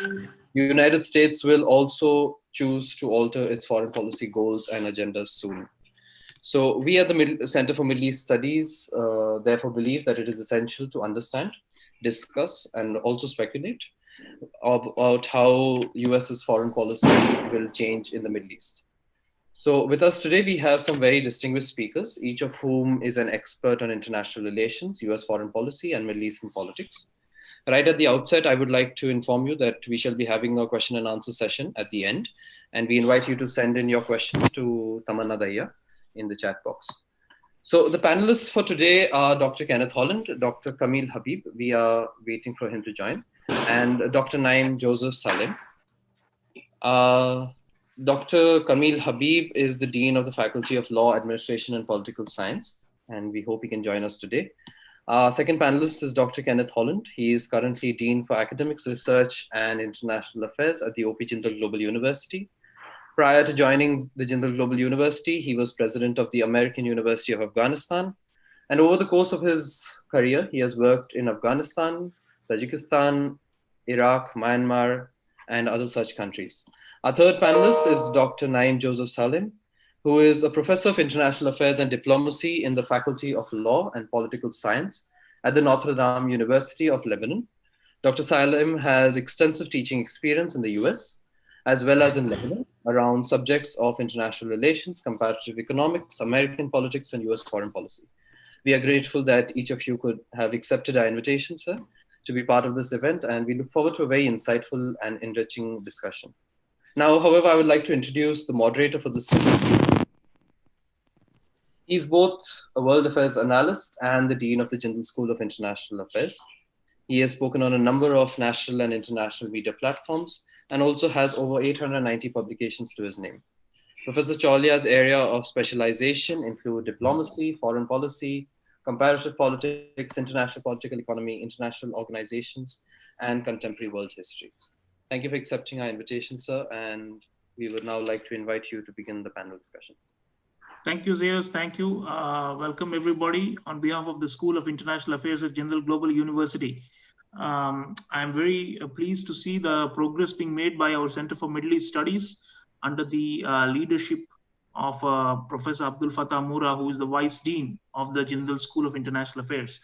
The United States will also choose to alter its foreign policy goals and agendas soon. So, we at the Center for Middle East Studies therefore believe that it is essential to understand, discuss, and also speculate about how US's foreign policy will change in the Middle East. So, with us today, we have some very distinguished speakers, each of whom is an expert on international relations, US foreign policy, and Middle Eastern politics. Right at the outset, I would like to inform you that we shall be having a question and answer session at the end, and we invite you to send in your questions to Tamanna Daya in the chat box. So the panelists for today are Dr. Kenneth Holland, Dr. Kamil Habib, we are waiting for him to join, and Dr. Naim Joseph Salim. Dr. Kamil Habib is the Dean of the Faculty of Law, Administration and Political Science, and we hope he can join us today. Second panelist is Dr. Kenneth Holland. He is currently Dean for Academics, Research and International Affairs at the O.P. Jindal Global University. Prior to joining the Jindal Global University, he was president of the American University of Afghanistan. And over the course of his career, he has worked in Afghanistan, Tajikistan, Iraq, Myanmar, and other such countries. Our third panelist is Dr. Naim Joseph Salim, who is a professor of international affairs and diplomacy in the Faculty of Law and Political Science at the Notre Dame University of Lebanon. Dr. Salim has extensive teaching experience in the US, as well as in Lebanon, around subjects of international relations, comparative economics, American politics, and US foreign policy. We are grateful that each of you could have accepted our invitation, sir, to be part of this event, and we look forward to a very insightful and enriching discussion. Now, however, I would like to introduce the moderator for this event. He's both a world affairs analyst and the Dean of the Jindal School of International Affairs. He has spoken on a number of national and international media platforms and also has over 890 publications to his name. Professor Chaulia's area of specialization include diplomacy, foreign policy, comparative politics, international political economy, international organizations, and contemporary world history. Thank you for accepting our invitation, sir, and we would now like to invite you to begin the panel discussion. Thank you, Zeus. Thank you. Welcome, everybody, on behalf of the School of International Affairs at Jindal Global University. I'm very pleased to see the progress being made by our Center for Middle East Studies under the leadership of Professor Abdul Fattah Moura, who is the Vice Dean of the Jindal School of International Affairs.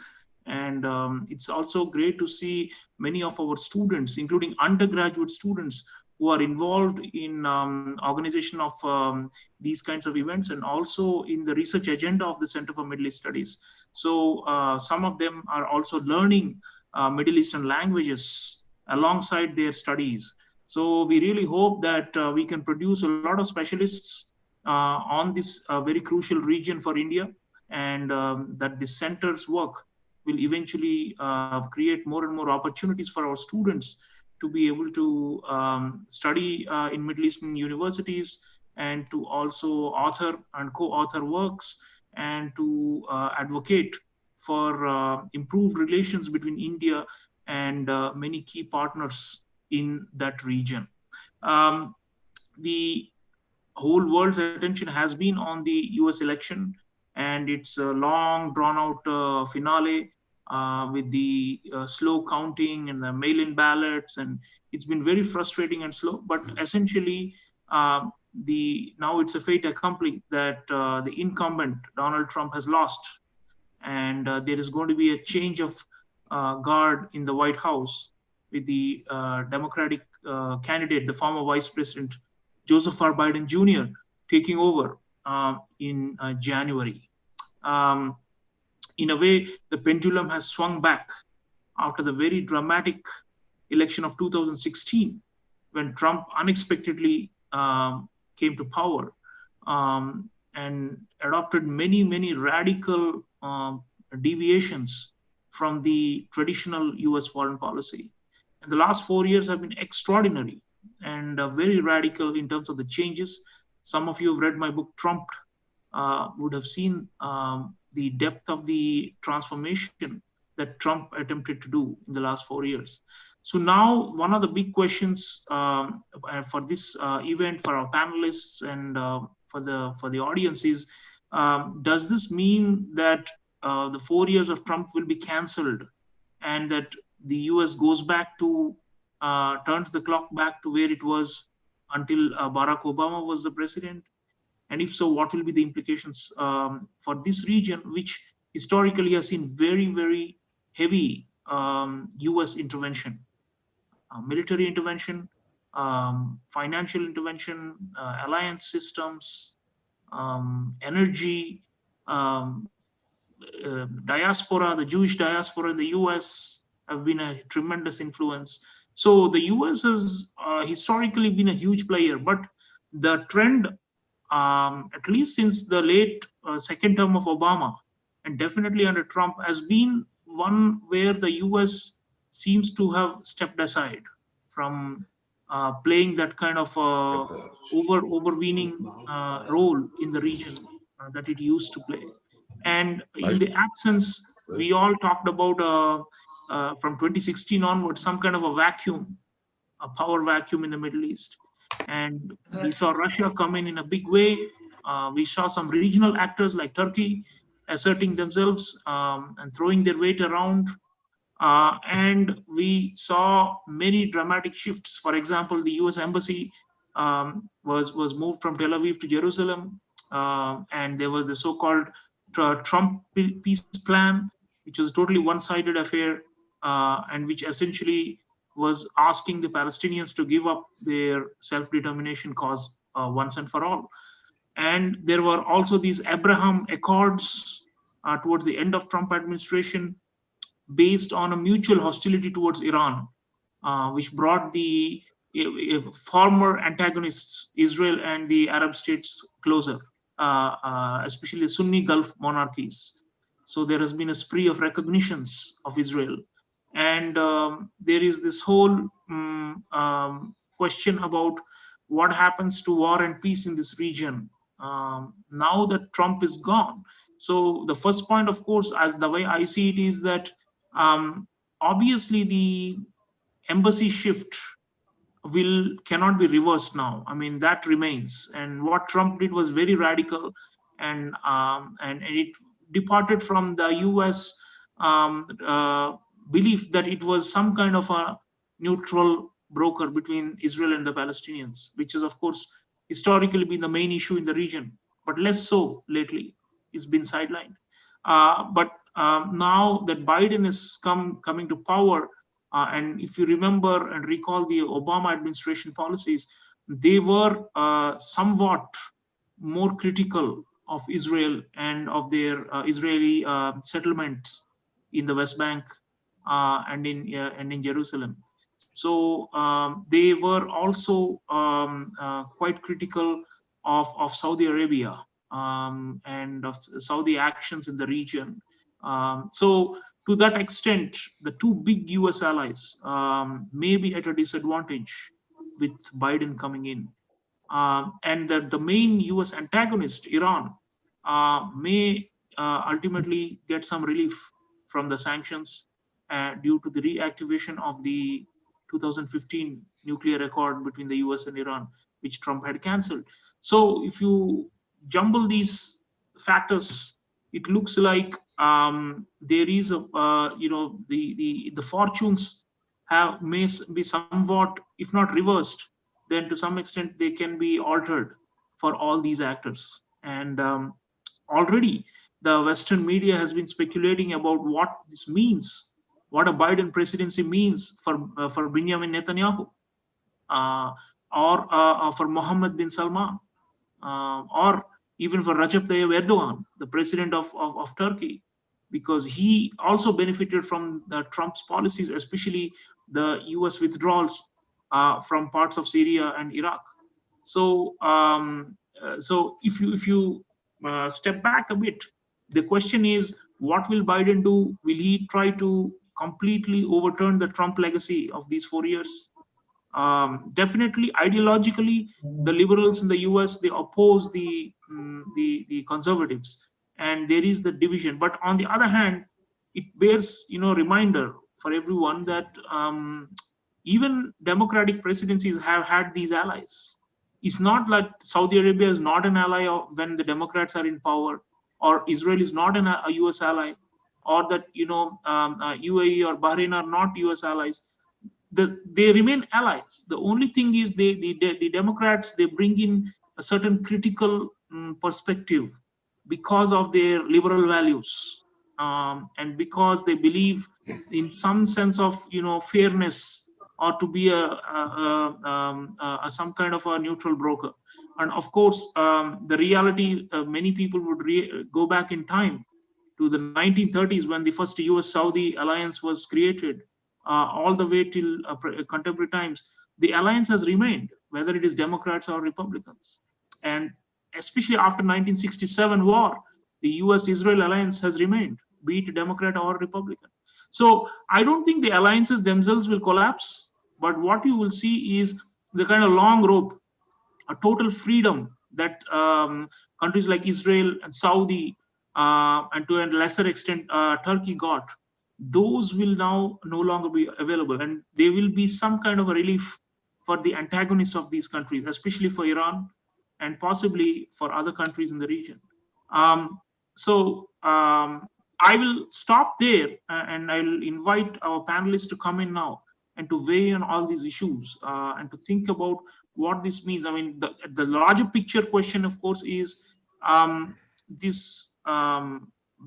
And it's also great to see many of our students, including undergraduate students, who are involved in organization of these kinds of events and also in the research agenda of the Center for Middle East Studies. So some of them are also learning Middle Eastern languages alongside their studies. So we really hope that we can produce a lot of specialists on this very crucial region for India, and that the center's work will eventually create more and more opportunities for our students to be able to study in Middle Eastern universities and to also author and co-author works and to advocate for improved relations between India and many key partners in that region. The whole world's attention has been on the US election, and it's a long drawn out finale with the slow counting and the mail-in ballots, and it's been very frustrating and slow, but essentially now it's a fait accompli that the incumbent Donald Trump has lost, and there is going to be a change of guard in the White House with the Democratic candidate, the former Vice President Joseph R. Biden Jr. taking over in January. In a way, the pendulum has swung back after the very dramatic election of 2016, when Trump unexpectedly came to power and adopted many radical deviations from the traditional US foreign policy. And the last 4 years have been extraordinary and very radical in terms of the changes. Some of you have read my book, Trumped, would have seen the depth of the transformation that Trump attempted to do in the last 4 years. So now one of the big questions for this event, for our panelists and for the audience is, does this mean that the 4 years of Trump will be canceled and that the US goes back to turns the clock back to where it was until Barack Obama was the president? And if so, what will be the implications for this region, which historically has seen very, very heavy US intervention, military intervention, financial intervention, alliance systems, energy, um, diaspora, the Jewish diaspora in the US have been a tremendous influence. So the US has historically been a huge player, but the trend, at least since the late second term of Obama, and definitely under Trump, has been one where the US seems to have stepped aside from playing that kind of overweening role in the region that it used to play. And in the absence, we all talked about from 2016 onward, some kind of a vacuum, a power vacuum in the Middle East. And we saw Russia come in a big way. We saw some regional actors like Turkey asserting themselves and throwing their weight around. And we saw many dramatic shifts. For example, the U.S. embassy was moved from Tel Aviv to Jerusalem, and there was the so-called Trump peace plan, which was a totally one-sided affair, and which essentially was asking the Palestinians to give up their self-determination cause once and for all. And there were also these Abraham Accords towards the end of Trump administration, based on a mutual hostility towards Iran, which brought the former antagonists, Israel and the Arab states, closer, especially the Sunni Gulf monarchies. So there has been a spree of recognitions of Israel. And there is this whole question about what happens to war and peace in this region now that Trump is gone. So the first point, of course, as the way I see it, is that obviously the embassy shift cannot be reversed now. I mean, that remains. And what Trump did was very radical, and it departed from the U.S. Belief that it was some kind of a neutral broker between Israel and the Palestinians, which has, of course, historically been the main issue in the region, but less so lately. It's been sidelined. But now that Biden is coming to power, and if you remember and recall the Obama administration policies, they were somewhat more critical of Israel and of their Israeli settlements in the West Bank and in Jerusalem. So they were also quite critical of Saudi Arabia and of Saudi actions in the region. So to that extent, the two big US allies may be at a disadvantage with Biden coming in. And that the main US antagonist, Iran, may ultimately get some relief from the sanctions due to the reactivation of the 2015 nuclear accord between the US and Iran, which Trump had cancelled. So if you jumble these factors, it looks like there is a the fortunes may be somewhat, if not reversed, then to some extent they can be altered for all these actors. And already the Western media has been speculating about what this means, what a Biden presidency means for Benjamin Netanyahu, uh, or for Mohammed bin Salman, or even for Recep Tayyip Erdogan, the president of Turkey, because he also benefited from Trump's policies, especially the US withdrawals from parts of Syria and Iraq. So, so if you step back a bit, the question is, what will Biden do? Will he try to completely overturn the Trump legacy of these 4 years? Definitely, ideologically, the liberals in the U.S., they oppose the conservatives, and there is the division. But on the other hand, it bears reminder for everyone that even democratic presidencies have had these allies. It's not like Saudi Arabia is not an ally when the Democrats are in power, or Israel is not a U.S. ally, or that UAE or Bahrain are not U.S. allies. they remain allies. The only thing is the Democrats, they bring in a certain critical perspective because of their liberal values, and because they believe in some sense of fairness, or to be a some kind of a neutral broker. And of course, the reality, many people would go back in time to the 1930s when the first US-Saudi alliance was created, all the way till contemporary times. The alliance has remained, whether it is Democrats or Republicans. And especially after 1967 war, the US-Israel alliance has remained, be it Democrat or Republican. So I don't think the alliances themselves will collapse, but what you will see is the kind of long rope, a total freedom that countries like Israel and Saudi, and to a lesser extent Turkey got. Those will now no longer be available, and they will be some kind of a relief for the antagonists of these countries, especially for Iran and possibly for other countries in the region. Um, so I will stop there, and I'll invite our panelists to come in now and to weigh in all these issues, and to think about what this means. I mean, the larger picture question, of course, is this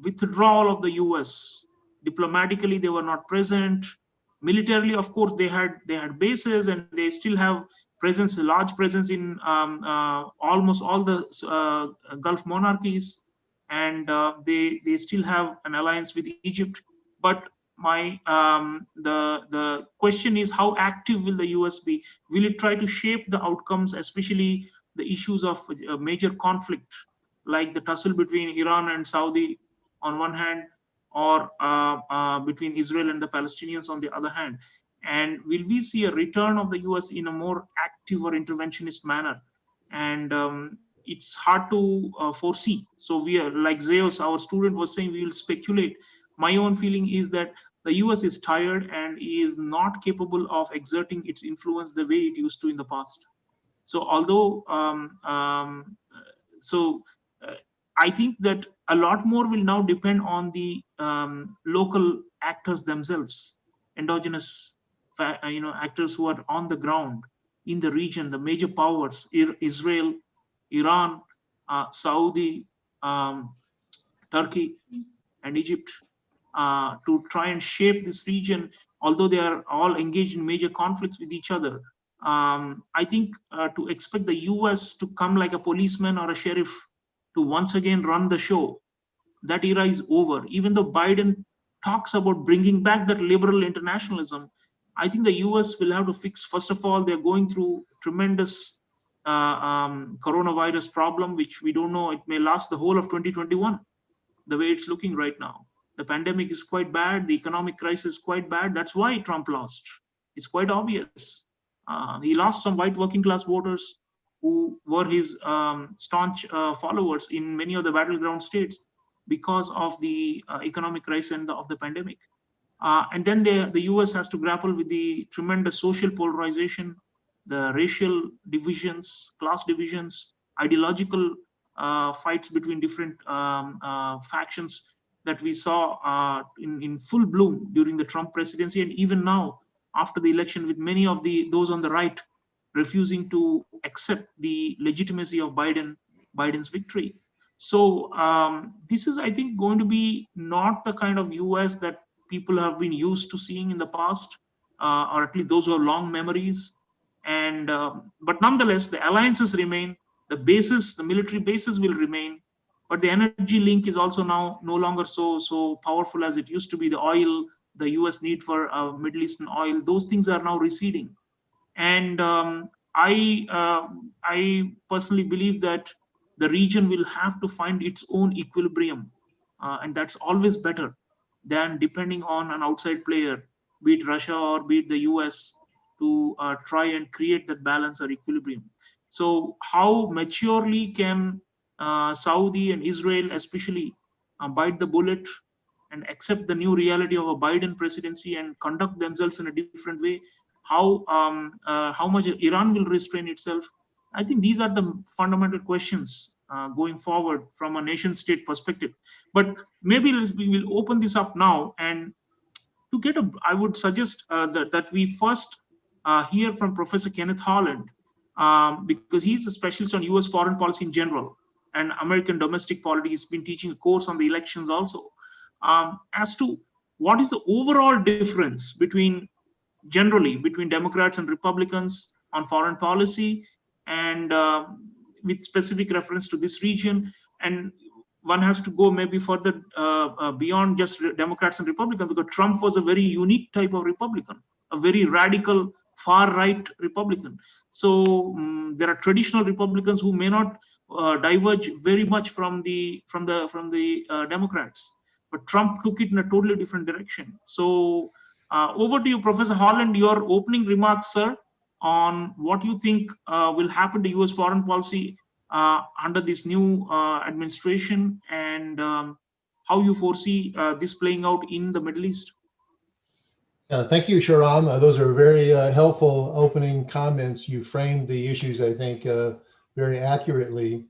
withdrawal of the US. Diplomatically, they were not present. Militarily, of course, they had bases, and they still have presence, a large presence in almost all the Gulf monarchies, and they still have an alliance with Egypt. But my the question is, how active will the US be? Will it try to shape the outcomes, especially the issues of major conflict, like the tussle between Iran and Saudi on one hand, or between Israel and the Palestinians on the other hand? And will we see a return of the US in a more active or interventionist manner? And it's hard to foresee. So we are, like Zeus, our student, was saying, we will speculate. My own feeling is that the US is tired and is not capable of exerting its influence the way it used to in the past. So although so uh, I think that a lot more will now depend on the local actors themselves, endogenous actors who are on the ground in the region, the major powers: Israel, Iran, Saudi, um, Turkey, and Egypt, to try and shape this region. Although they are all engaged in major conflicts with each other, I think to expect the US to come like a policeman or a sheriff to once again run the show, that era is over. Even though Biden talks about bringing back that liberal internationalism, I think the US will have to fix, first of all, they're going through tremendous coronavirus problem, which we don't know, it may last the whole of 2021, the way it's looking right now. The pandemic is quite bad. The economic crisis is quite bad. That's why Trump lost. It's quite obvious. He lost some white working class voters who were his staunch followers in many of the battleground states because of the economic crisis and of the pandemic. And then the US has to grapple with the tremendous social polarization, the racial divisions, class divisions, ideological fights between different factions that we saw in full bloom during the Trump presidency, and even now after the election, with many of those on the right refusing to accept the legitimacy of Biden's victory. So this is, I think, going to be not the kind of US that people have been used to seeing in the past, or at least those who have long memories. And but nonetheless, the alliances remain, the bases, the military bases will remain, but the energy link is also now no longer so powerful as it used to be. The oil, the US need for Middle Eastern oil, those things are now receding. And I personally believe that the region will have to find its own equilibrium, and that's always better than depending on an outside player, be it Russia or be it the US, to try and create that balance or equilibrium. So how maturely can Saudi and Israel especially bite the bullet and accept the new reality of a Biden presidency and conduct themselves in a different way? How much Iran will restrain itself? I think these are the fundamental questions going forward from a nation state perspective. But maybe we will open this up now, and to get a, I would suggest that we first hear from Professor Kenneth Holland, because he's a specialist on US foreign policy in general and American domestic polity. He's been teaching a course on the elections also, as to what is the overall difference between, generally, between Democrats and Republicans on foreign policy, and with specific reference to this region. And one has to go maybe further beyond just Democrats and Republicans, because Trump was a very unique type of Republican, a very radical, far right Republican. So there are traditional Republicans who may not diverge very much from the Democrats, but Trump took it in a totally different direction. So over to you, Professor Holland, your opening remarks, sir, on what you think will happen to US foreign policy under this new administration, and how you foresee this playing out in the Middle East. Thank you, Shahram. Those are very helpful opening comments. You framed the issues, I think, very accurately.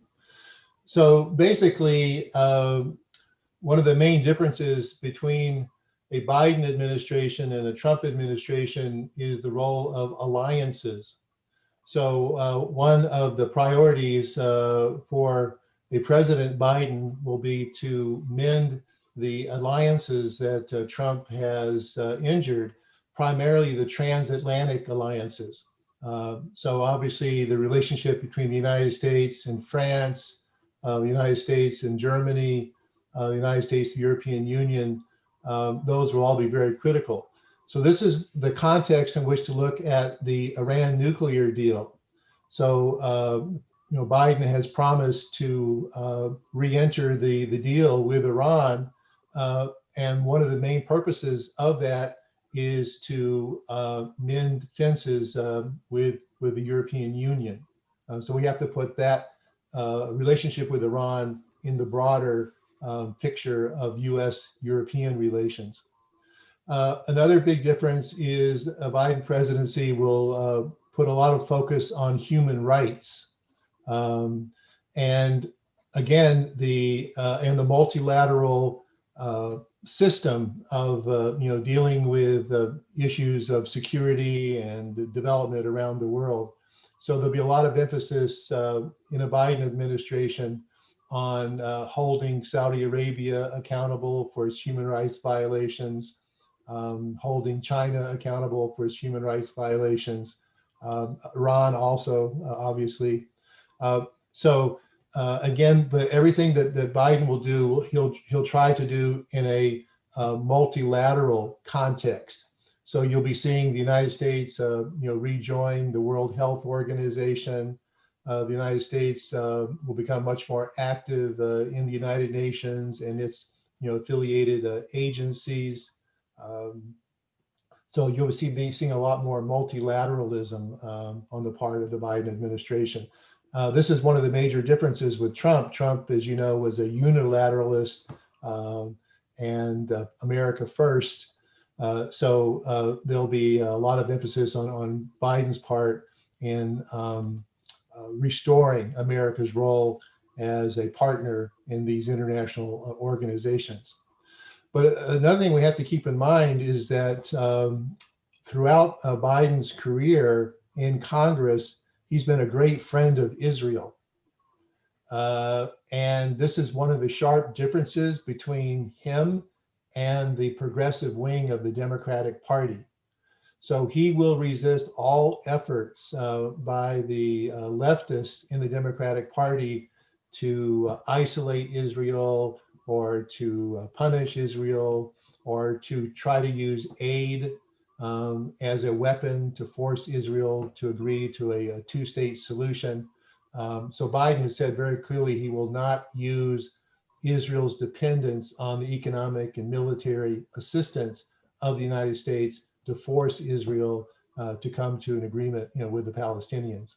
So basically, one of the main differences between a Biden administration and a Trump administration is the role of alliances. So one of the priorities for a President Biden will be to mend the alliances that Trump has injured, primarily the transatlantic alliances. So obviously the relationship between the United States and France, the United States and Germany, the United States, the European Union, those will all be very critical. So this is the context in which to look at the Iran nuclear deal. So, Biden has promised to re-enter the deal with Iran. And one of the main purposes of that is to mend fences with the European Union. So we have to put that relationship with Iran in the broader picture of US-European relations. Another big difference is a Biden presidency will put a lot of focus on human rights. And again, the multilateral system of dealing with issues of security and development around the world. So there'll be a lot of emphasis in a Biden administration on holding Saudi Arabia accountable for its human rights violations, holding China accountable for its human rights violations, Iran also, obviously. Again, but everything that Biden will do, he'll try to do in a multilateral context. So you'll be seeing the United States, rejoin the World Health Organization. The United States will become much more active in the United Nations and its, affiliated agencies. So you'll be seeing a lot more multilateralism on the part of the Biden administration. This is one of the major differences with Trump. Trump, as you know, was a unilateralist and America first. So there'll be a lot of emphasis on Biden's part in restoring America's role as a partner in these international organizations. But another thing we have to keep in mind is that throughout Biden's career in Congress, he's been a great friend of Israel. And this is one of the sharp differences between him and the progressive wing of the Democratic Party. So he will resist all efforts by the leftists in the Democratic Party to isolate Israel or to punish Israel or to try to use aid as a weapon to force Israel to agree to a two-state solution. So Biden has said very clearly he will not use Israel's dependence on the economic and military assistance of the United States to force Israel to come to an agreement, with the Palestinians.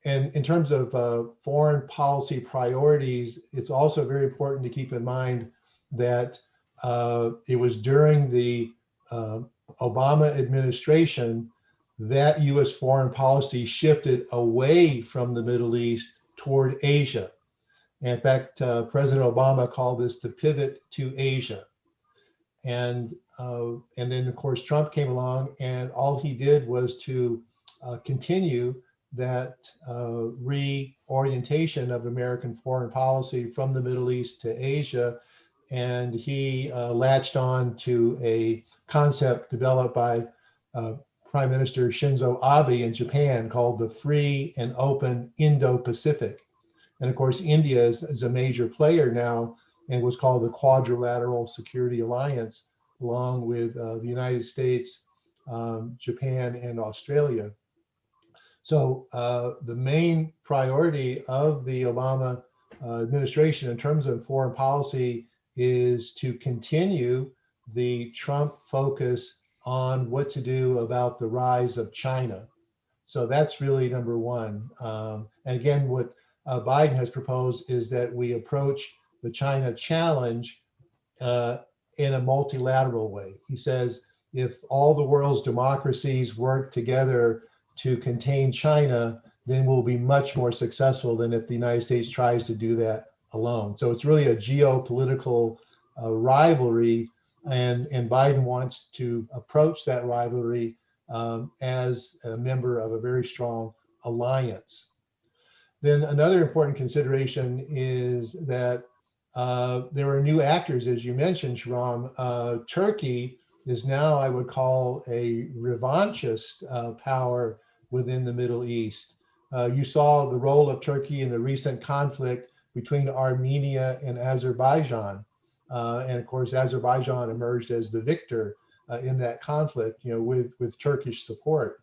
And in terms of foreign policy priorities, it's also very important to keep in mind that it was during the Obama administration that US foreign policy shifted away from the Middle East toward Asia. And in fact, President Obama called this the pivot to Asia. And then of course Trump came along, and all he did was to continue that reorientation of American foreign policy from the Middle East to Asia. And he latched on to a concept developed by Prime Minister Shinzo Abe in Japan called the Free and Open Indo-Pacific. And of course, India is a major player now, and was called the Quadrilateral Security Alliance, along with the United States, Japan, and Australia. So the main priority of the Obama administration in terms of foreign policy is to continue the Trump focus on what to do about the rise of China. So that's really number one. And again, what Biden has proposed is that we approach the China challenge in a multilateral way. He says, if all the world's democracies work together to contain China, then we'll be much more successful than if the United States tries to do that alone. So it's really a geopolitical rivalry, and Biden wants to approach that rivalry as a member of a very strong alliance. Then another important consideration is that there are new actors, as you mentioned, Shahram. Turkey is now, I would call, a revanchist power within the Middle East. You saw the role of Turkey in the recent conflict between Armenia and Azerbaijan. And of course, Azerbaijan emerged as the victor in that conflict, with Turkish support.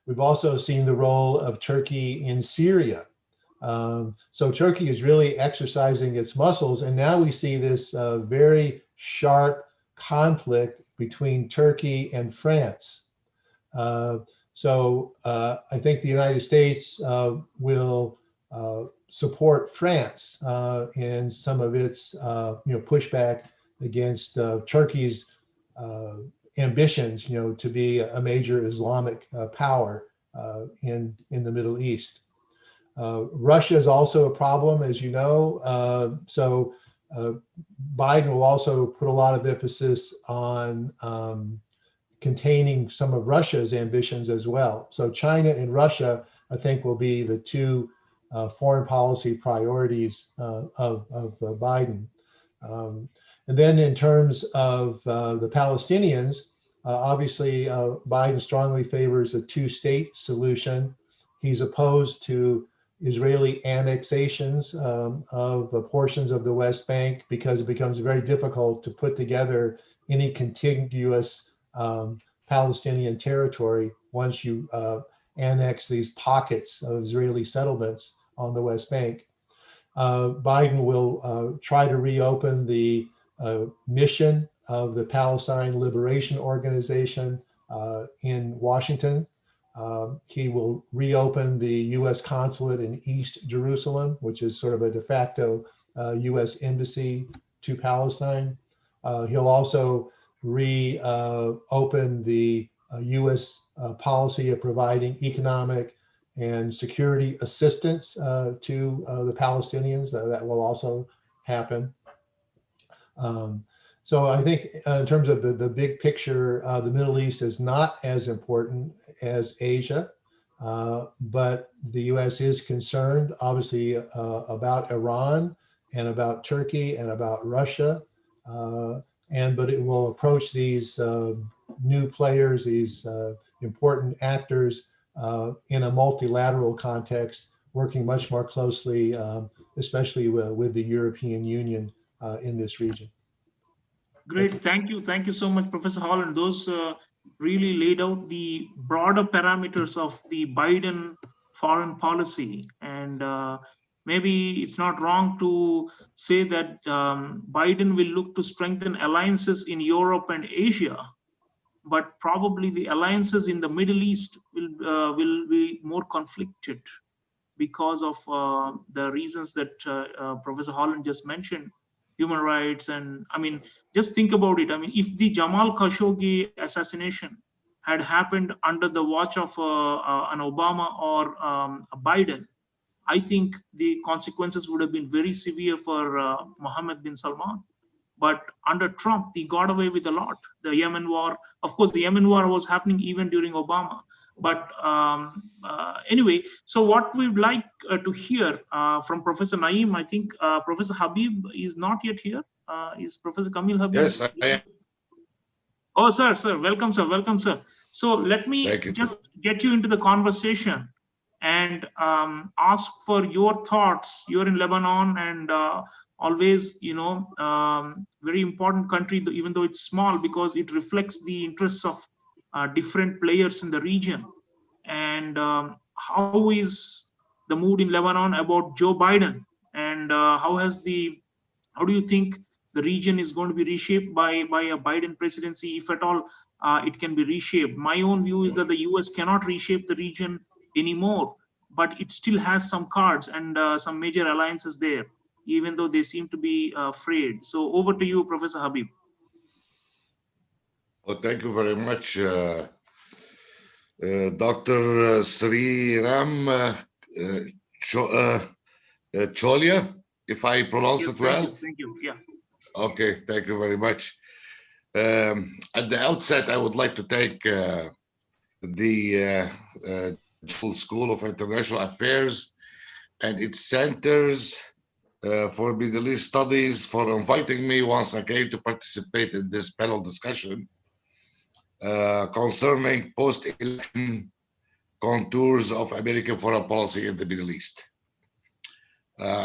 We've also seen the role of Turkey in Syria. So Turkey is really exercising its muscles, and now we see this very sharp conflict between Turkey and France. So I think the United States will support France in some of its pushback against Turkey's ambitions, to be a major Islamic power in the Middle East. Russia is also a problem, as you know. So Biden will also put a lot of emphasis on containing some of Russia's ambitions as well. So China and Russia, I think, will be the two foreign policy priorities of Biden. And then in terms of the Palestinians, obviously Biden strongly favors a two-state solution. He's opposed to Israeli annexations of portions of the West Bank because it becomes very difficult to put together any contiguous Palestinian territory once you annex these pockets of Israeli settlements on the West Bank. Biden will try to reopen the mission of the Palestine Liberation Organization in Washington. He will reopen the U.S. consulate in East Jerusalem, which is sort of a de facto U.S. embassy to Palestine. He'll also reopen the U.S. policy of providing economic and security assistance to the Palestinians. That will also happen. So I think in terms of the big picture, the Middle East is not as important as Asia, but the U.S. is concerned, obviously, about Iran and about Turkey and about Russia, but it will approach these new players, these important actors, in a multilateral context, working much more closely, especially with the European Union in this region. Great, thank you so much, Professor Holland. Those really laid out the broader parameters of the Biden foreign policy, and maybe it's not wrong to say that Biden will look to strengthen alliances in Europe and Asia, but probably the alliances in the Middle East will be more conflicted because of the reasons that Professor Holland just mentioned, human rights. And I mean, just think about it. I mean, if the Jamal Khashoggi assassination had happened under the watch of an Obama or a Biden, I think the consequences would have been very severe for Mohammed bin Salman. but under Trump, they got away with a lot. The Yemen war, of course, the Yemen war was happening even during Obama. But anyway, so what we'd like to hear from Professor Naeem, I think Professor Habib is not yet here. Is Professor Kamil Habib? Yes, I am. Oh, sir, welcome, sir, welcome, sir. So let me just get you into the conversation and ask for your thoughts. You're in Lebanon, and always, you know, very important country, even though it's small, because it reflects the interests of different players in the region. And how is the mood in Lebanon about Joe Biden? And how do you think the region is going to be reshaped by a Biden presidency, if at all it can be reshaped? My own view is that the US cannot reshape the region anymore, but it still has some cards and some major alliances there, even though they seem to be frayed. So over to you, Professor Habib. Well, thank you very much, Dr. Sri Ram Cholia, if I pronounce it well. Thank you. Yeah. Okay, thank you very much. At the outset, I would like to thank the School of International Affairs and its centers for Middle East Studies for inviting me once again to participate in this panel discussion concerning post-election contours of American foreign policy in the Middle East.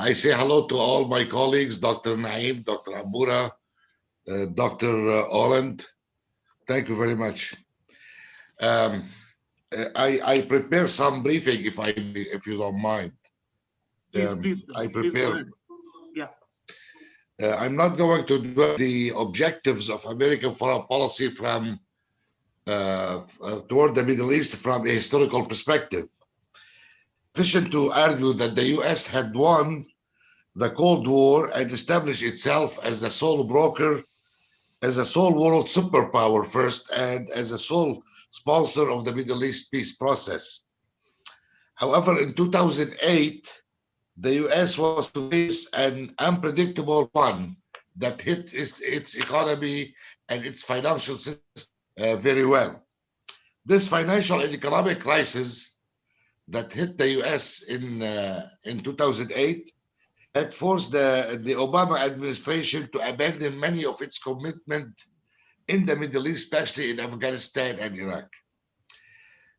I say hello to all my colleagues, Dr. Naeem, Dr. Amura, Dr. Holland. Thank you very much. I prepare some briefing if you don't mind. Please, I prepare. Yeah. I'm not going to do the objectives of American foreign policy from toward the Middle East from a historical perspective. Sufficient to argue that the US had won the Cold War and established itself as the sole broker, as a sole world superpower first, and as a sole sponsor of the Middle East peace process. However, in 2008, the US was to face an unpredictable one that hit its economy and its financial system very well. This financial and economic crisis that hit the US in 2008 had forced the Obama administration to abandon many of its commitment in the Middle East, especially in Afghanistan and Iraq.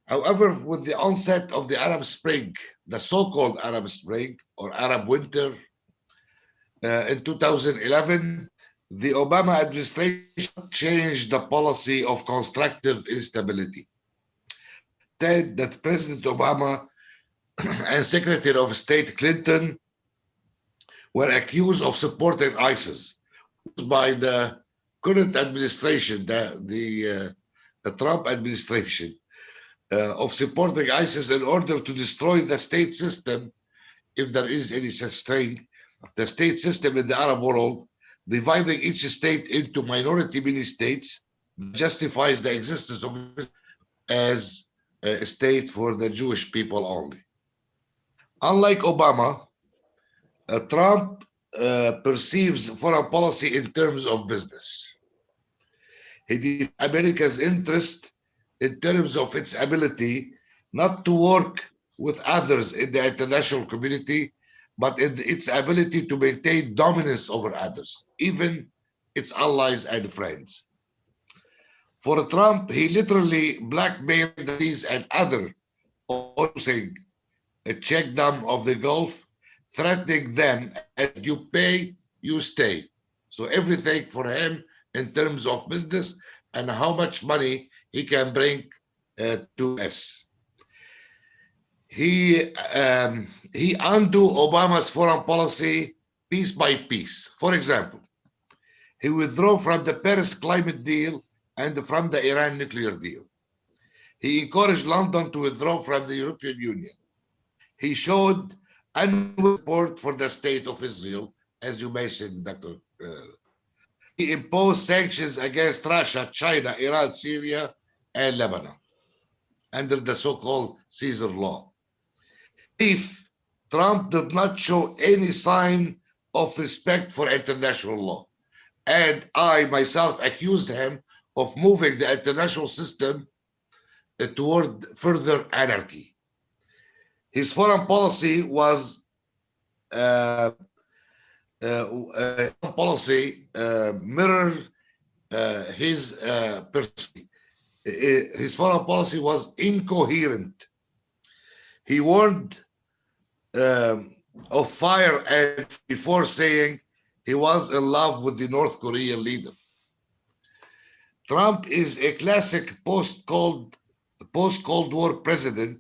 However, with the onset of the Arab Spring, the so-called Arab Spring or Arab Winter in 2011, the Obama administration changed the policy of constructive instability. Said that President Obama and Secretary of State Clinton were accused of supporting ISIS by the current administration, the Trump administration, of supporting ISIS in order to destroy the state system, if there is any such thing, the state system in the Arab world, dividing each state into minority mini states, justifies the existence of it as a state for the Jewish people only. Unlike Obama, Trump perceives foreign policy in terms of business. He defines America's interest in terms of its ability not to work with others in the international community, but in its ability to maintain dominance over others, even its allies and friends. For Trump, he literally blackmailed these and other opposing a checkdown of the Gulf, threatening them, and you pay, you stay. So everything for him in terms of business and how much money he can bring to us. He undo Obama's foreign policy piece by piece. For example, he withdrew from the Paris climate deal and from the Iran nuclear deal. He encouraged London to withdraw from the European Union. He showed unwavering support for the state of Israel, as you mentioned, Dr. He imposed sanctions against Russia, China, Iran, Syria, and Lebanon under the so-called Caesar law. If Trump did not show any sign of respect for international law, and I myself accused him of moving the international system toward further anarchy. His foreign policy was mirrored his personality. His foreign policy was incoherent. He warned of fire and before saying he was in love with the North Korean leader. Trump is a classic post-Cold War president,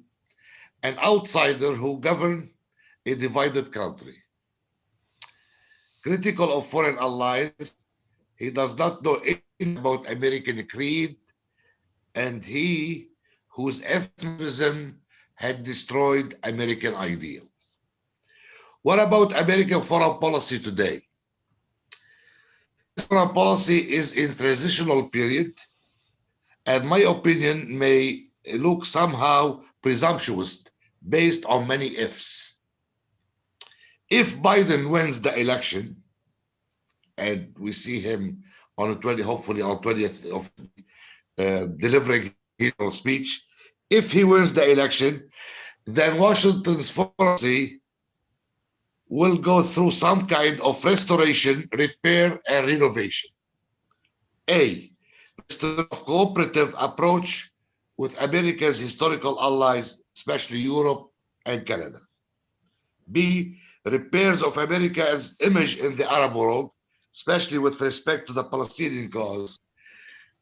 an outsider who governed a divided country. Critical of foreign allies, he does not know anything about American creed, and he whose ethnicism had destroyed American ideal. What about American foreign policy today? Foreign policy is in transitional period, and my opinion may look somehow presumptuous based on many ifs. If Biden wins the election, and we see him on the 20th, hopefully on 20th of delivering his speech, if he wins the election, then Washington's policy will go through some kind of restoration, repair, and renovation. A cooperative approach with America's historical allies, especially Europe and Canada. B, repairs of America's image in the Arab world, especially with respect to the Palestinian cause.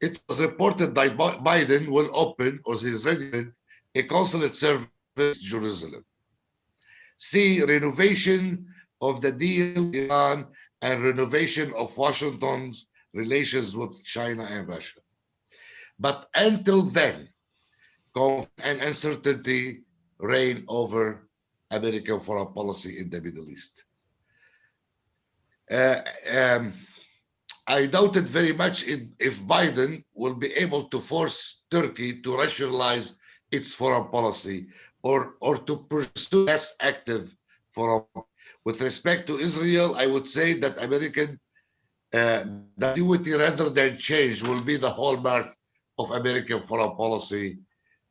It was reported that Biden will open, or is ready, a consulate service in Jerusalem. C, renovation of the deal with Iran and renovation of Washington's relations with China and Russia. But until then, conflict and uncertainty reign over American foreign policy in the Middle East. I doubted very much if Biden will be able to force Turkey to rationalize its foreign policy or to pursue less active foreign policy. With respect to Israel, I would say that American continuity rather than change will be the hallmark of American foreign policy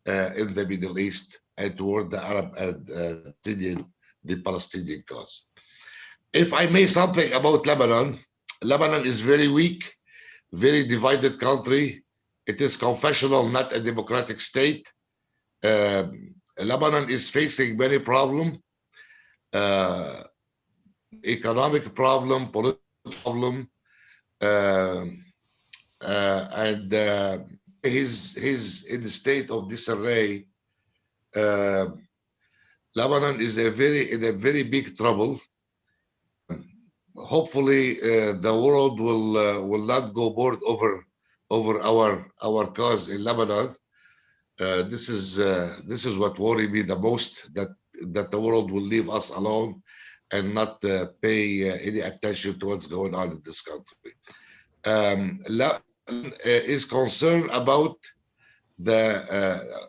in the Middle East and toward the Arab and the Palestinian cause. If I may something about Lebanon, Lebanon is very weak, very divided country. It is confessional, not a democratic state. Lebanon is facing many problems, economic problem, political problem, and he's in the state of disarray. Lebanon is in a very big trouble. Hopefully, the world will not go bored over our cause in Lebanon. This is what worries me the most, that the world will leave us alone and not pay any attention to what's going on in this country. Is concerned about the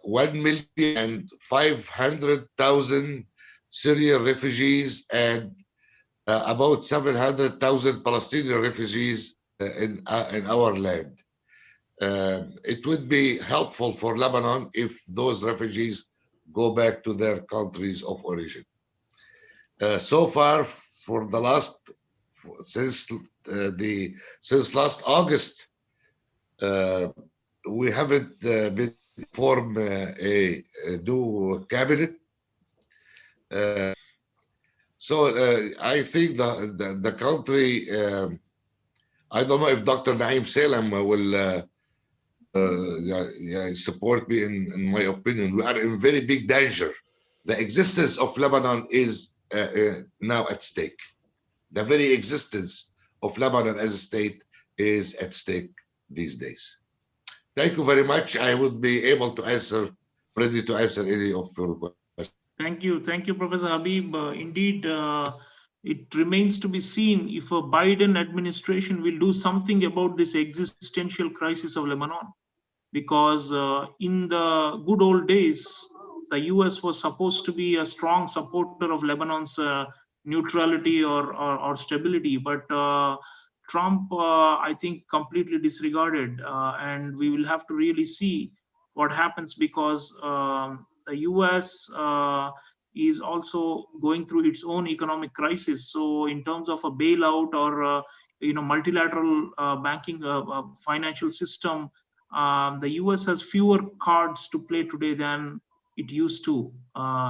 1,500,000 Syrian refugees and about 700,000 Palestinian refugees in our land. It would be helpful for Lebanon if those refugees go back to their countries of origin. So far, for the last since last August, we haven't been formed a new cabinet. So I think the country, I don't know if Dr. Naim Salem will support me in my opinion. We are in very big danger. The existence of Lebanon is now at stake. The very existence of Lebanon as a state is at stake these days. Thank you very much. I would be able to ready to answer any of your questions. Thank you, Professor Habib. Indeed, it remains to be seen if a Biden administration will do something about this existential crisis of Lebanon, because in the good old days, the US was supposed to be a strong supporter of Lebanon's neutrality or stability, but Trump, I think, completely disregarded, and we will have to really see what happens, because the US is also going through its own economic crisis. So in terms of a bailout or multilateral banking financial system, the US has fewer cards to play today than it used to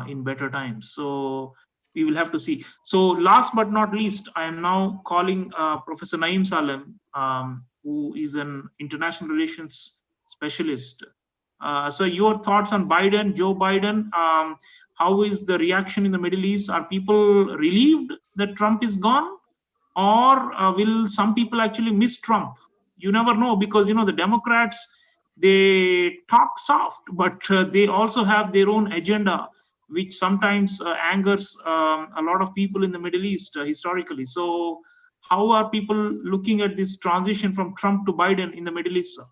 in better times. So we will have to see. So last but not least, I am now calling Professor Naeem Salem, who is an international relations specialist. So your thoughts on Biden, Joe Biden? How is the reaction in the Middle East? Are people relieved that Trump is gone, or will some people actually miss Trump? You never know, because the Democrats, they talk soft, but they also have their own agenda, which sometimes angers a lot of people in the Middle East historically. So how are people looking at this transition from Trump to Biden in the Middle East, sir?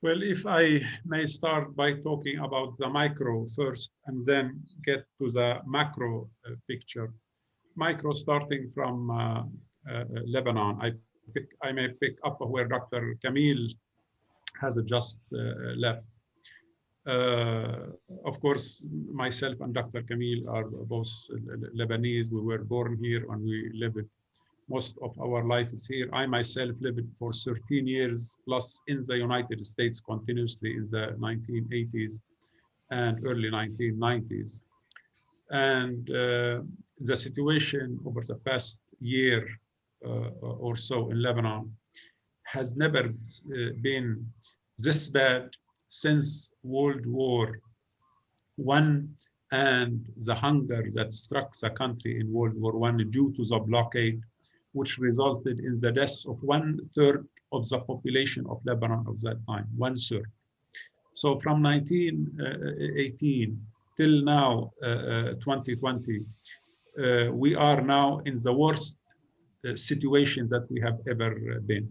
Well, if I may start by talking about the micro first and then get to the macro picture. Micro, starting from Lebanon, I may pick up where Dr. Kamil has just left. Of course, myself and Dr. Kamil are both Lebanese. We were born here and we lived most of our life is here. I myself lived for 13 years plus in the United States continuously in the 1980s and early 1990s. And the situation over the past year or so in Lebanon has never been this bad since World War I and the hunger that struck the country in World War I due to the blockade, which resulted in the deaths of 1/3 of the population of Lebanon of that time, 1/3. So from 1918 till now, 2020, we are now in the worst situation that we have ever been.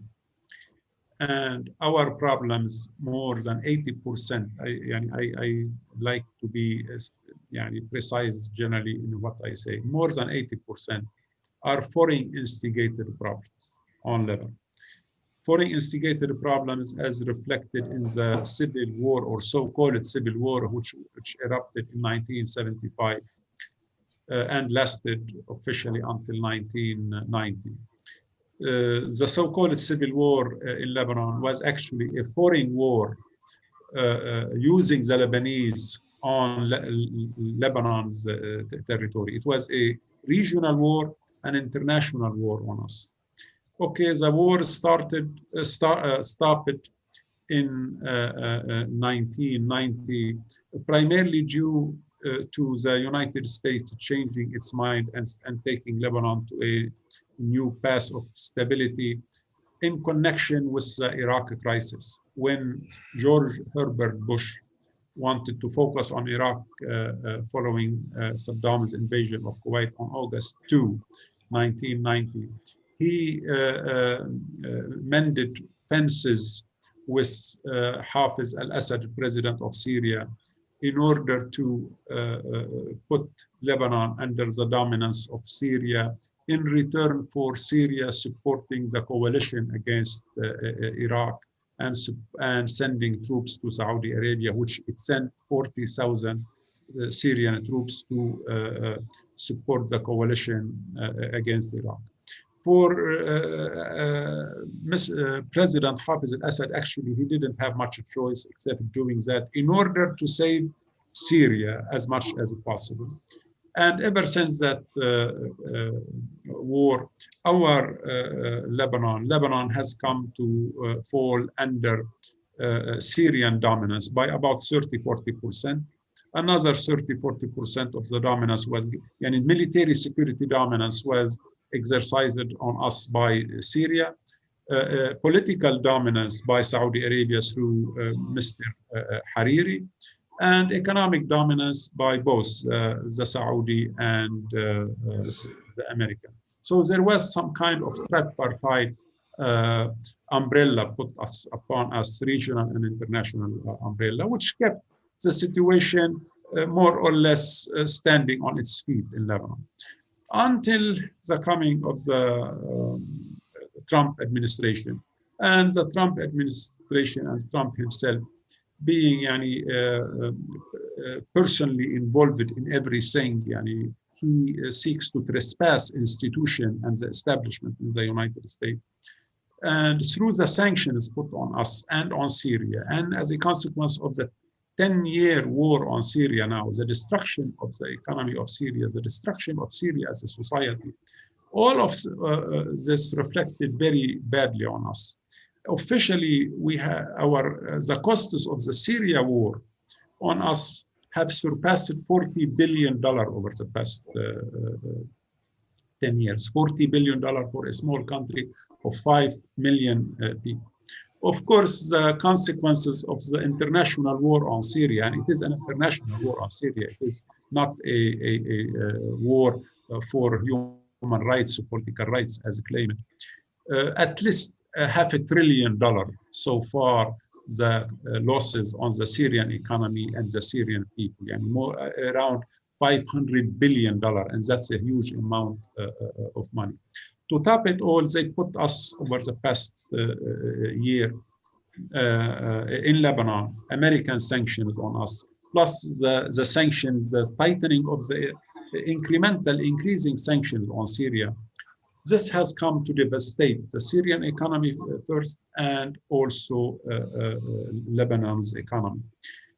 And our problems, more than 80%, I like to be precise generally in what I say, more than 80% are foreign instigated problems on Lebanon. Foreign instigated problems as reflected in the civil war or so-called civil war, which erupted in 1975 and lasted officially until 1990. The so-called civil war in Lebanon was actually a foreign war using the Lebanese on Lebanon's territory. It was a regional war, an international war on us. Okay, the war stopped in 1990, primarily due to the United States changing its mind and taking Lebanon to a new path of stability in connection with the Iraq crisis. When George Herbert Bush wanted to focus on Iraq following Saddam's invasion of Kuwait on August 2, 1990, he mended fences with Hafiz al-Assad, president of Syria, in order to put Lebanon under the dominance of Syria in return for Syria supporting the coalition against Iraq and sending troops to Saudi Arabia, which it sent 40,000 Syrian troops to support the coalition against Iraq. For President Hafiz al-Assad, actually, he didn't have much choice except doing that in order to save Syria as much as possible. And ever since that war, our Lebanon has come to fall under Syrian dominance by about 30–40%. Another 30–40% of the dominance was, military security dominance was exercised on us by Syria, political dominance by Saudi Arabia through Mr. Hariri, and economic dominance by both the Saudi and the American. So there was some kind of tripartite umbrella put upon us, regional and international umbrella, which kept the situation more or less standing on its feet in Lebanon. until the coming of the Trump administration. And the Trump administration and Trump himself being personally involved in everything, he seeks to trespass institution and the establishment in the United States. And through the sanctions put on us and on Syria, and as a consequence of the 10-year war on Syria now, the destruction of the economy of Syria, the destruction of Syria as a society, all of this reflected very badly on us. Officially, we have the costs of the Syria war on us have surpassed $40 billion over the past 10 years. $40 billion for a small country of 5 million people. Of course, the consequences of the international war on Syria, and it is an international war on Syria, it is not a war for human rights or political rights as claimed. At least $500 billion so far, the losses on the Syrian economy and the Syrian people, and around $500 billion, and that's a huge amount of money. To top it all, they put us over the past year in Lebanon, American sanctions on us, plus the sanctions, the tightening of the increasing sanctions on Syria. This has come to devastate the Syrian economy first, and also Lebanon's economy.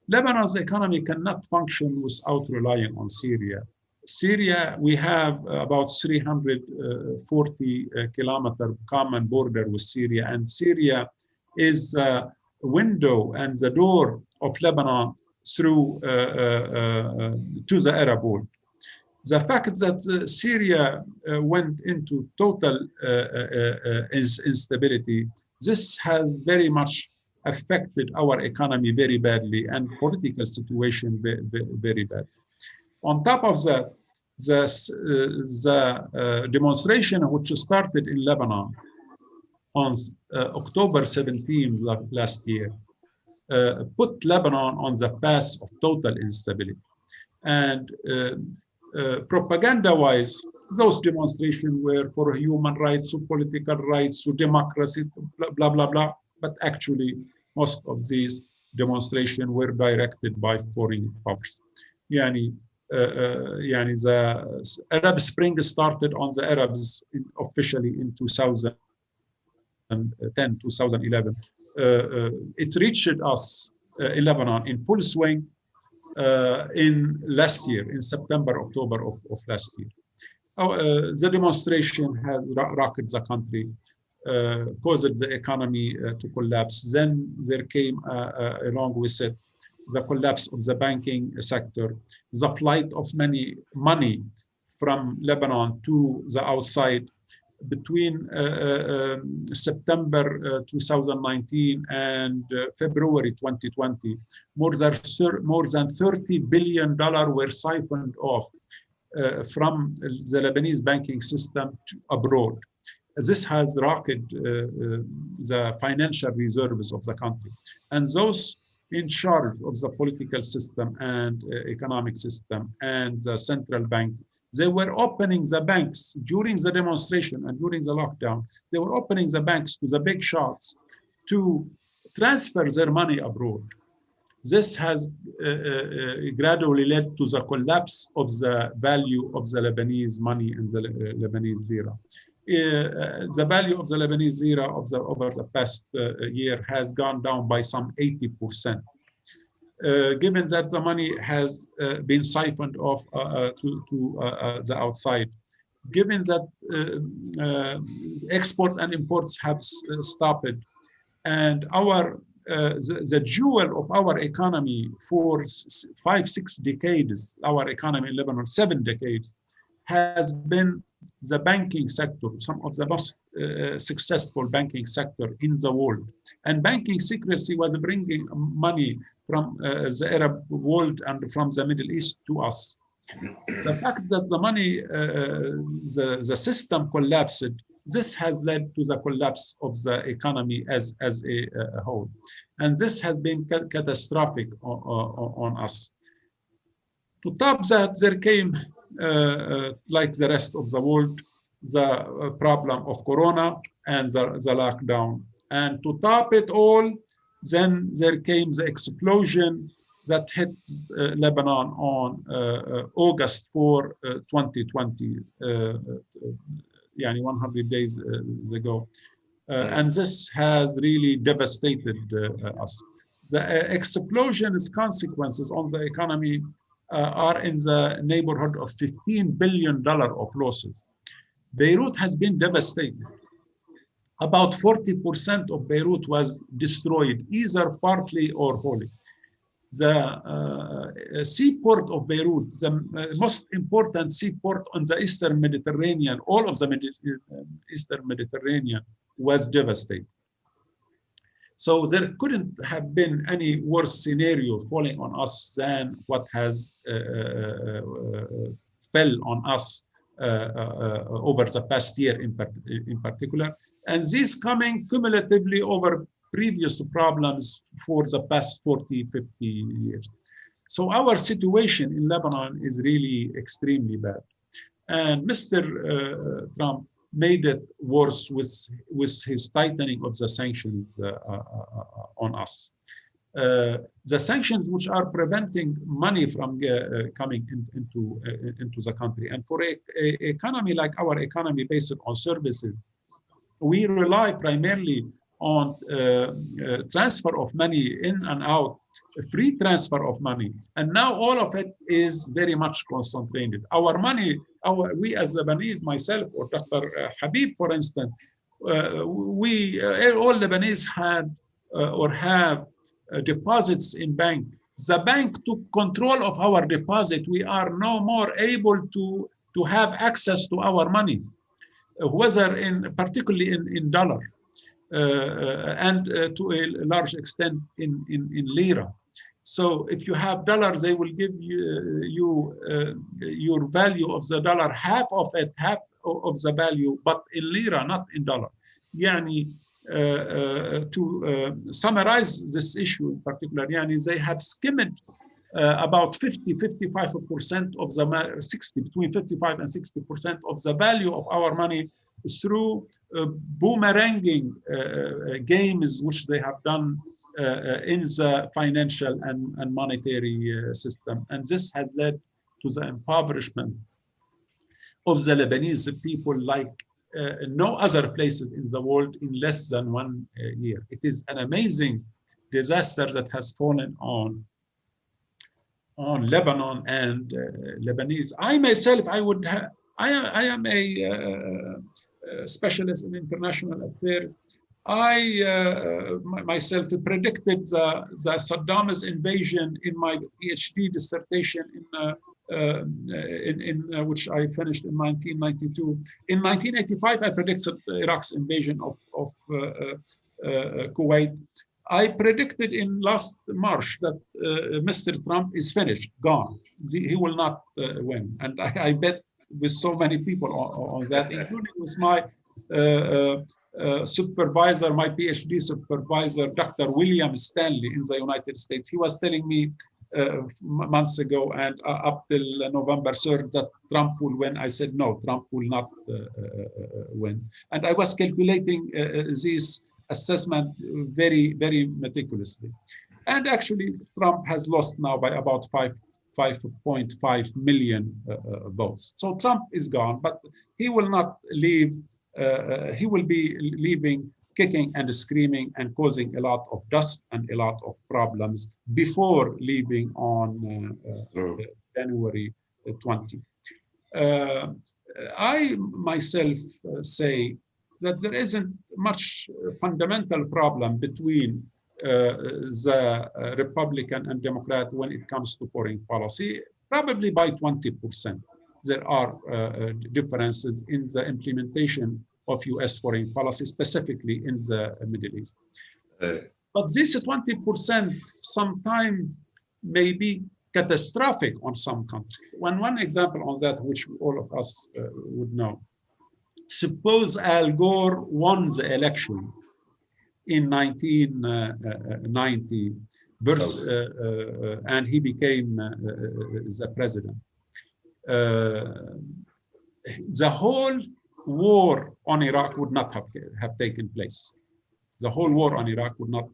Lebanon's economy cannot function without relying on Syria. Syria, we have about 340 kilometer common border with Syria, and Syria is the window and the door of Lebanon through to the Arab world. The fact that Syria went into total instability, this has very much affected our economy very badly and political situation very bad. On top of that, the demonstration which started in Lebanon on October 17 last year put Lebanon on the path of total instability. And propaganda-wise, those demonstrations were for human rights, for political rights, for democracy, blah, blah, blah. But actually, most of these demonstrations were directed by foreign powers. The Arab Spring started on the Arabs officially in 2010, 2011. It reached us in Lebanon in full swing in last year, in September, October of last year. The demonstration has rocked the country, caused the economy to collapse. Then there came along with it the collapse of the banking sector, the flight of many money from Lebanon to the outside. Between September 2019 and February 2020, more than $30 billion were siphoned off from the Lebanese banking system to abroad. This has rocketed the financial reserves of the country. And those in charge of the political system and economic system and the central bank, they were opening the banks during the demonstration and during the lockdown. They were opening the banks to the big shots to transfer their money abroad. This has gradually led to the collapse of the value of the Lebanese money and the Lebanese lira. The value of the Lebanese lira over the past year has gone down by some 80%. Given that the money has been siphoned off to the outside, given that export and imports have stopped, and the jewel of our economy for 5-6 decades, our economy in Lebanon, 7 decades, has been the banking sector, some of the most successful banking sector in the world. And banking secrecy was bringing money from the Arab world and from the Middle East to us. The fact that the money, the system collapsed, this has led to the collapse of the economy as a whole. And this has been catastrophic on us. To top that, there came, like the rest of the world, the problem of Corona and the lockdown. And to top it all, then there came the explosion that hit Lebanon on August 4, 2020, 100 days ago. And this has really devastated us. The explosion's consequences on the economy are in the neighborhood of $15 billion of losses. Beirut has been devastated. About 40% of Beirut was destroyed, either partly or wholly. The seaport of Beirut, the most important seaport on the Eastern Mediterranean, all of the Eastern Mediterranean was devastated. So there couldn't have been any worse scenario falling on us than what has fell on us over the past year in particular. And this coming cumulatively over previous problems for the past 40, 50 years. So our situation in Lebanon is really extremely bad. And Mr. Trump made it worse with his tightening of the sanctions on us. The sanctions which are preventing money from coming into the country. And for an economy like our economy based on services, we rely primarily on transfer of money in and out, free transfer of money. And now all of it is very much concentrated. Our money, we as Lebanese, myself or Dr. Habib, for instance, we all Lebanese had or have deposits in bank. The bank took control of our deposit. We are no more able to have access to our money, whether particularly in dollar and to a large extent in lira. So if you have dollars, they will give you your value of the dollar, half of it, half of the value, but in lira, not in dollar. Yani, to summarize this issue in particular, yani, they have skimmed about 55% of the between 55 and 60% of the value of our money through boomeranging games which they have done in the financial and monetary system. And this has led to the impoverishment of the Lebanese people like no other places in the world in less than 1 year. It is an amazing disaster that has fallen on Lebanon and Lebanese. I myself, I am a specialist in international affairs. I myself predicted the Saddam's invasion in my PhD dissertation in which I finished in 1992. In 1985, I predicted Iraq's invasion of Kuwait. I predicted in last March that Mr. Trump is finished, gone. He will not win. And I bet with so many people on that, including with my supervisor, my PhD supervisor, Dr. William Stanley in the United States. He was telling me months ago and up till November 3rd that Trump will win. I said, no, Trump will not win. And I was calculating this assessment very, very meticulously. And actually, Trump has lost now by about 5.5 million votes. So Trump is gone, but he will not leave. He will be leaving, kicking and screaming and causing a lot of dust and a lot of problems before leaving on January 20. I myself say that there isn't much fundamental problem between the Republican and Democrat when it comes to foreign policy. Probably by 20%, there are differences in the implementation of US foreign policy, specifically in the Middle East. But this 20% sometimes may be catastrophic on some countries. One example on that, which all of us would know. Suppose Al Gore won the election in 1990 and he became the president. The whole war on Iraq would not have taken place. The whole war on Iraq would not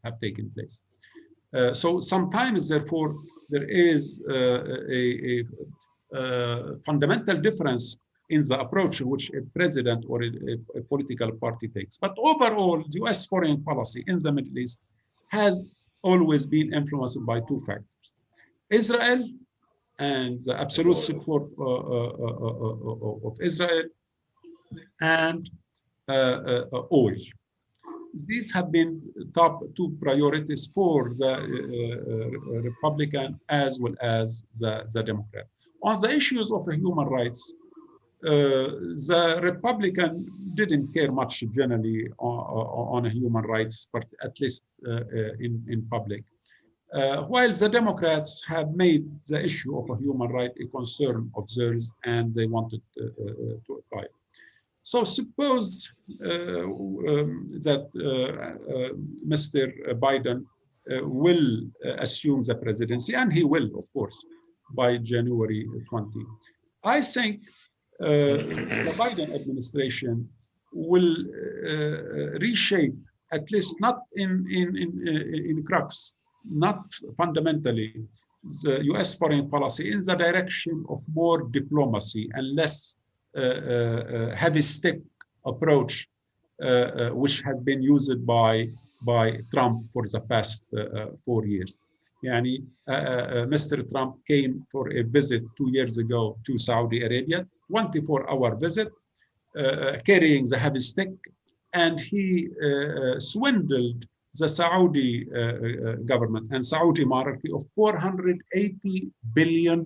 have taken place. So sometimes, therefore, there is a fundamental difference in the approach which a president or a political party takes. But overall, the US foreign policy in the Middle East has always been influenced by two factors: Israel and the absolute support of Israel, and oil. These have been top two priorities for the Republican as well as the Democrat. On the issues of human rights, the Republican didn't care much generally on human rights, but at least in public. While the Democrats have made the issue of a human right a concern of theirs, and they wanted to apply it. So suppose that Mr. Biden will assume the presidency, and he will, of course, by January 20. I think the Biden administration will reshape, at least not in crux, not fundamentally, the US foreign policy in the direction of more diplomacy and less heavy stick approach, which has been used by Trump for the past 4 years. Mr. Trump came for a visit 2 years ago to Saudi Arabia, 24-hour visit, carrying the heavy stick, and he swindled the Saudi government and Saudi monarchy of $480 billion.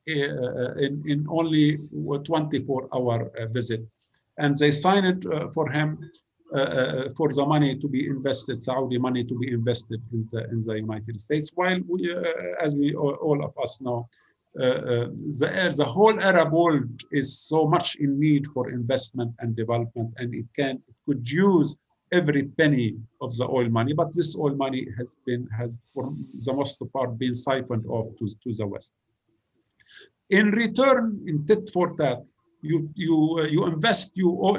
In only 24-hour visit, and they signed it for him for the money to be invested, Saudi money to be invested in the United States. While we, as we all of us know, the whole Arab world is so much in need for investment and development, and it could use every penny of the oil money. But this oil money has for the most part been siphoned off to the West. In return, in tit for tat, you invest your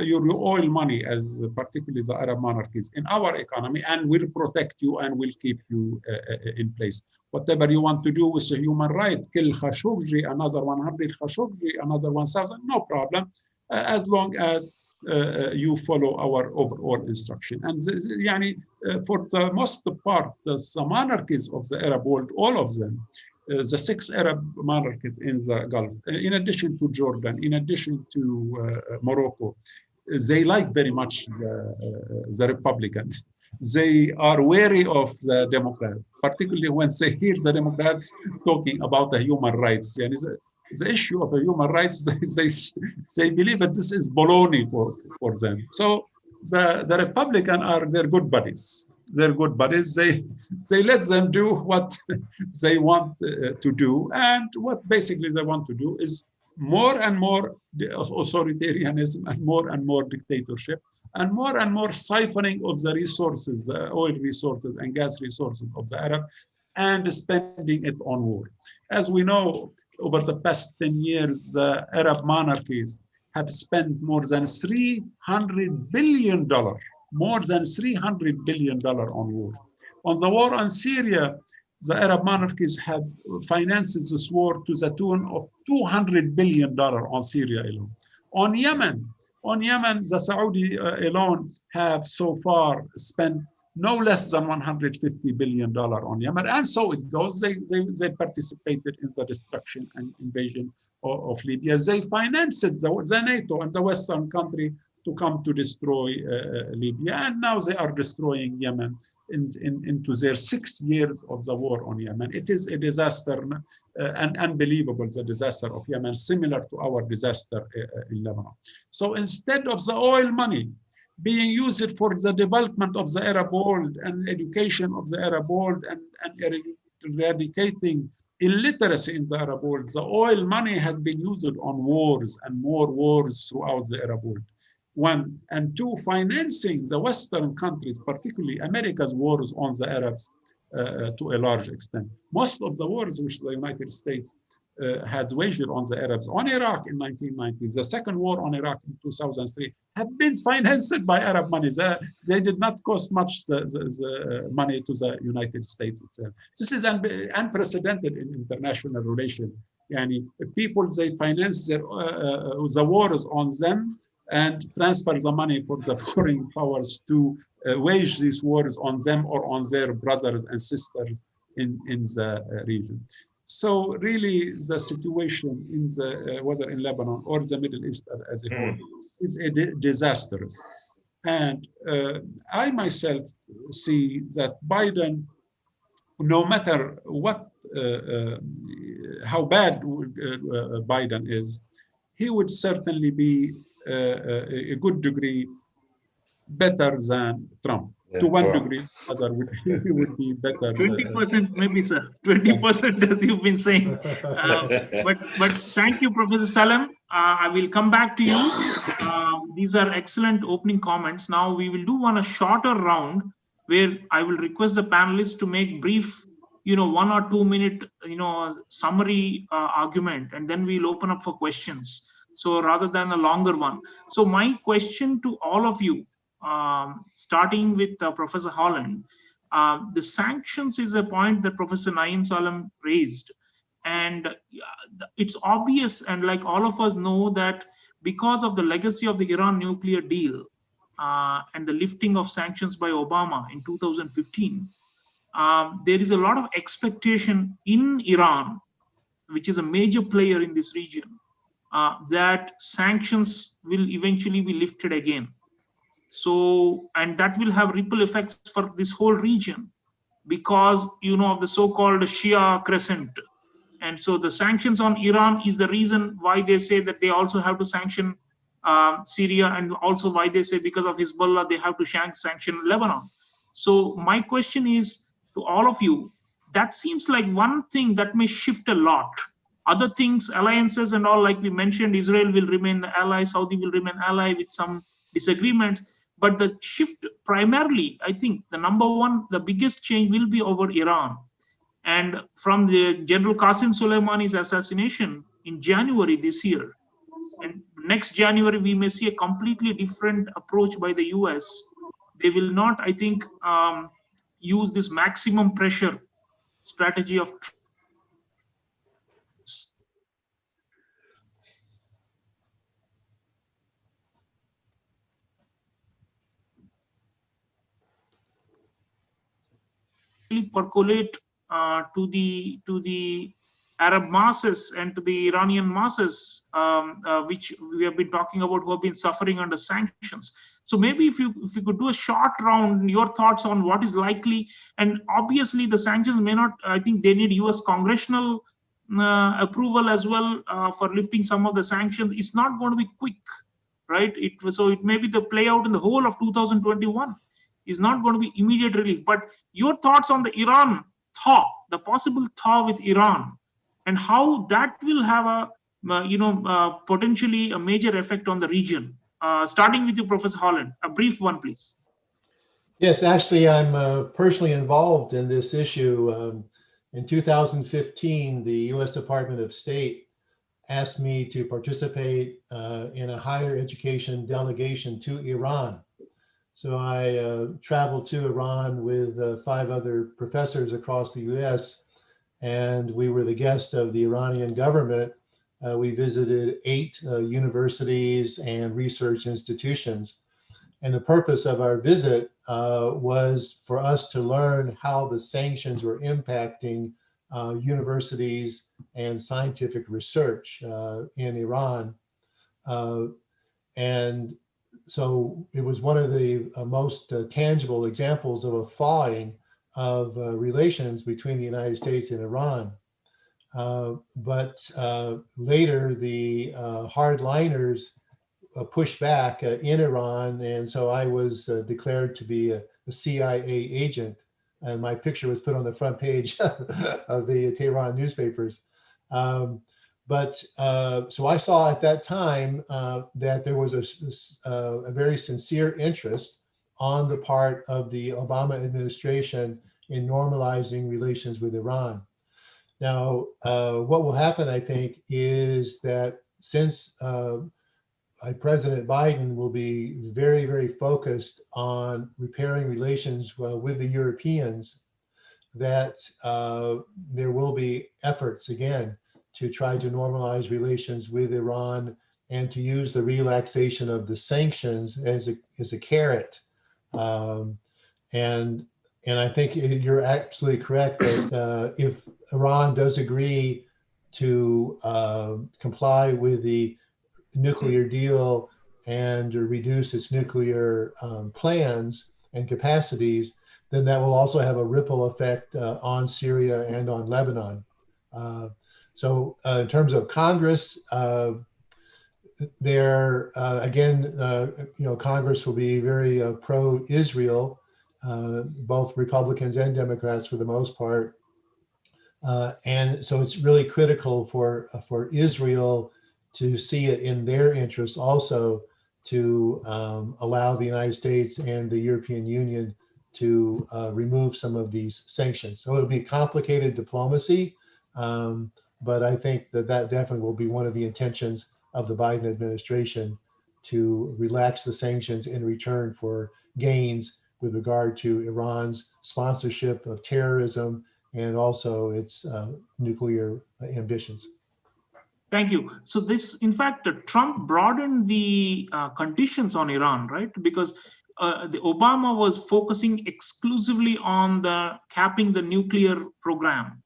oil money, as particularly the Arab monarchies, in our economy, and we'll protect you and we'll keep you in place. Whatever you want to do with a human right, kill Khashoggi, another 100 Khashoggi, another 1,000, no problem, as long as you follow our overall instruction. And for the most part, the monarchies of the Arab world, all of them, the 6 Arab monarchies in the Gulf, in addition to Jordan, in addition to Morocco, they like very much the Republicans. They are wary of the Democrats, particularly when they hear the Democrats talking about the human rights. And the issue of the human rights, they believe that this is baloney for them. So the Republicans are their good buddies. They're good buddies. They let them do what they want to do, and what basically they want to do is more and more authoritarianism and more dictatorship, and more siphoning of the resources, the oil resources and gas resources of the Arab, and spending it on war. As we know, over the past 10 years, the Arab monarchies have spent more than $300 billion. More than $300 billion on war. On the war on Syria, the Arab monarchies have financed this war to the tune of $200 billion on Syria alone. On Yemen, the Saudi alone have so far spent no less than $150 billion on Yemen, and so it goes. They participated in the destruction and invasion of Libya. They financed the NATO and the Western country to come to destroy Libya, and now they are destroying Yemen into their 6th year of the war on Yemen. It is a disaster, and unbelievable, the disaster of Yemen, similar to our disaster in Lebanon. So instead of the oil money being used for the development of the Arab world and education of the Arab world and eradicating illiteracy in the Arab world, the oil money has been used on wars and more wars throughout the Arab world. 1, and 2, financing the Western countries, particularly America's wars on the Arabs, to a large extent. Most of the wars which the United States had waged on the Arabs, on Iraq in 1990, the second war on Iraq in 2003, have been financed by Arab money. They did not cost much the money to the United States itself. This is unprecedented in international relations. Yani, people, they finance the wars on them and transfer the money for the foreign powers to wage these wars on them or on their brothers and sisters in the region. So really, the situation in the whether in Lebanon or the Middle East as a whole is disastrous. And I myself see that Biden, no matter what, how bad Biden is, he would certainly be a good degree better than Trump. To one degree, other would he would be better. 20% maybe, sir. 20%, as you've been saying. But thank you, Professor Salam. I will come back to you. These are excellent opening comments. Now we will do a shorter round where I will request the panelists to make brief, 1 or 2 minute, summary argument, and then we'll open up for questions. So rather than a longer one. So my question to all of you, starting with Professor Holland, the sanctions is a point that Professor Naeem Salam raised, and it's obvious, and like all of us know, that because of the legacy of the Iran nuclear deal and the lifting of sanctions by Obama in 2015, there is a lot of expectation in Iran, which is a major player in this region, that sanctions will eventually be lifted again. So, and that will have ripple effects for this whole region because, of the so-called Shia crescent. And so the sanctions on Iran is the reason why they say that they also have to sanction Syria, and also why they say because of Hezbollah, they have to sanction Lebanon. So my question is to all of you, that seems like one thing that may shift a lot. Other things, alliances and all, like we mentioned, Israel will remain the ally, Saudi will remain ally with some disagreements. But the shift primarily, I think the number one, the biggest change will be over Iran. And from the General Qasem Soleimani's assassination in January this year, and next January, we may see a completely different approach by the US. They will not, I think, use this maximum pressure strategy of percolate to the Arab masses and to the Iranian masses, which we have been talking about, who have been suffering under sanctions. So maybe if you could do a short round, your thoughts on what is likely, and obviously the sanctions may not, I think they need US congressional approval as well for lifting some of the sanctions. It's not going to be quick, right? So it may be the play out in the whole of 2021. Is not going to be immediate relief. But your thoughts on the Iran thaw, the possible thaw with Iran, and how that will have a, potentially a major effect on the region. Starting with you, Professor Holland, a brief one, please. Yes, actually, I'm personally involved in this issue. In 2015, the U.S. Department of State asked me to participate in a higher education delegation to Iran. So I traveled to Iran with 5 other professors across the US, and we were the guest of the Iranian government. We visited 8 universities and research institutions. And the purpose of our visit was for us to learn how the sanctions were impacting universities and scientific research in Iran. And so it was one of the most tangible examples of a thawing of relations between the United States and Iran. But later, the hardliners pushed back in Iran, and so I was declared to be a CIA agent, and my picture was put on the front page of the Tehran newspapers. So I saw at that time that there was a very sincere interest on the part of the Obama administration in normalizing relations with Iran. Now, what will happen, I think, is that since President Biden will be very, very focused on repairing relations with the Europeans, that there will be efforts again to try to normalize relations with Iran and to use the relaxation of the sanctions as a carrot. And I think you're absolutely correct that if Iran does agree to comply with the nuclear deal and reduce its nuclear plans and capacities, then that will also have a ripple effect on Syria and on Lebanon. So in terms of Congress, Congress will be very pro-Israel, both Republicans and Democrats for the most part. And so it's really critical for Israel to see it in their interest also to allow the United States and the European Union to remove some of these sanctions. So it'll be complicated diplomacy, but I think that definitely will be one of the intentions of the Biden administration, to relax the sanctions in return for gains with regard to Iran's sponsorship of terrorism and also its nuclear ambitions. Thank you. So this, in fact, Trump broadened the conditions on Iran, right? Because the Obama was focusing exclusively on the capping the nuclear program.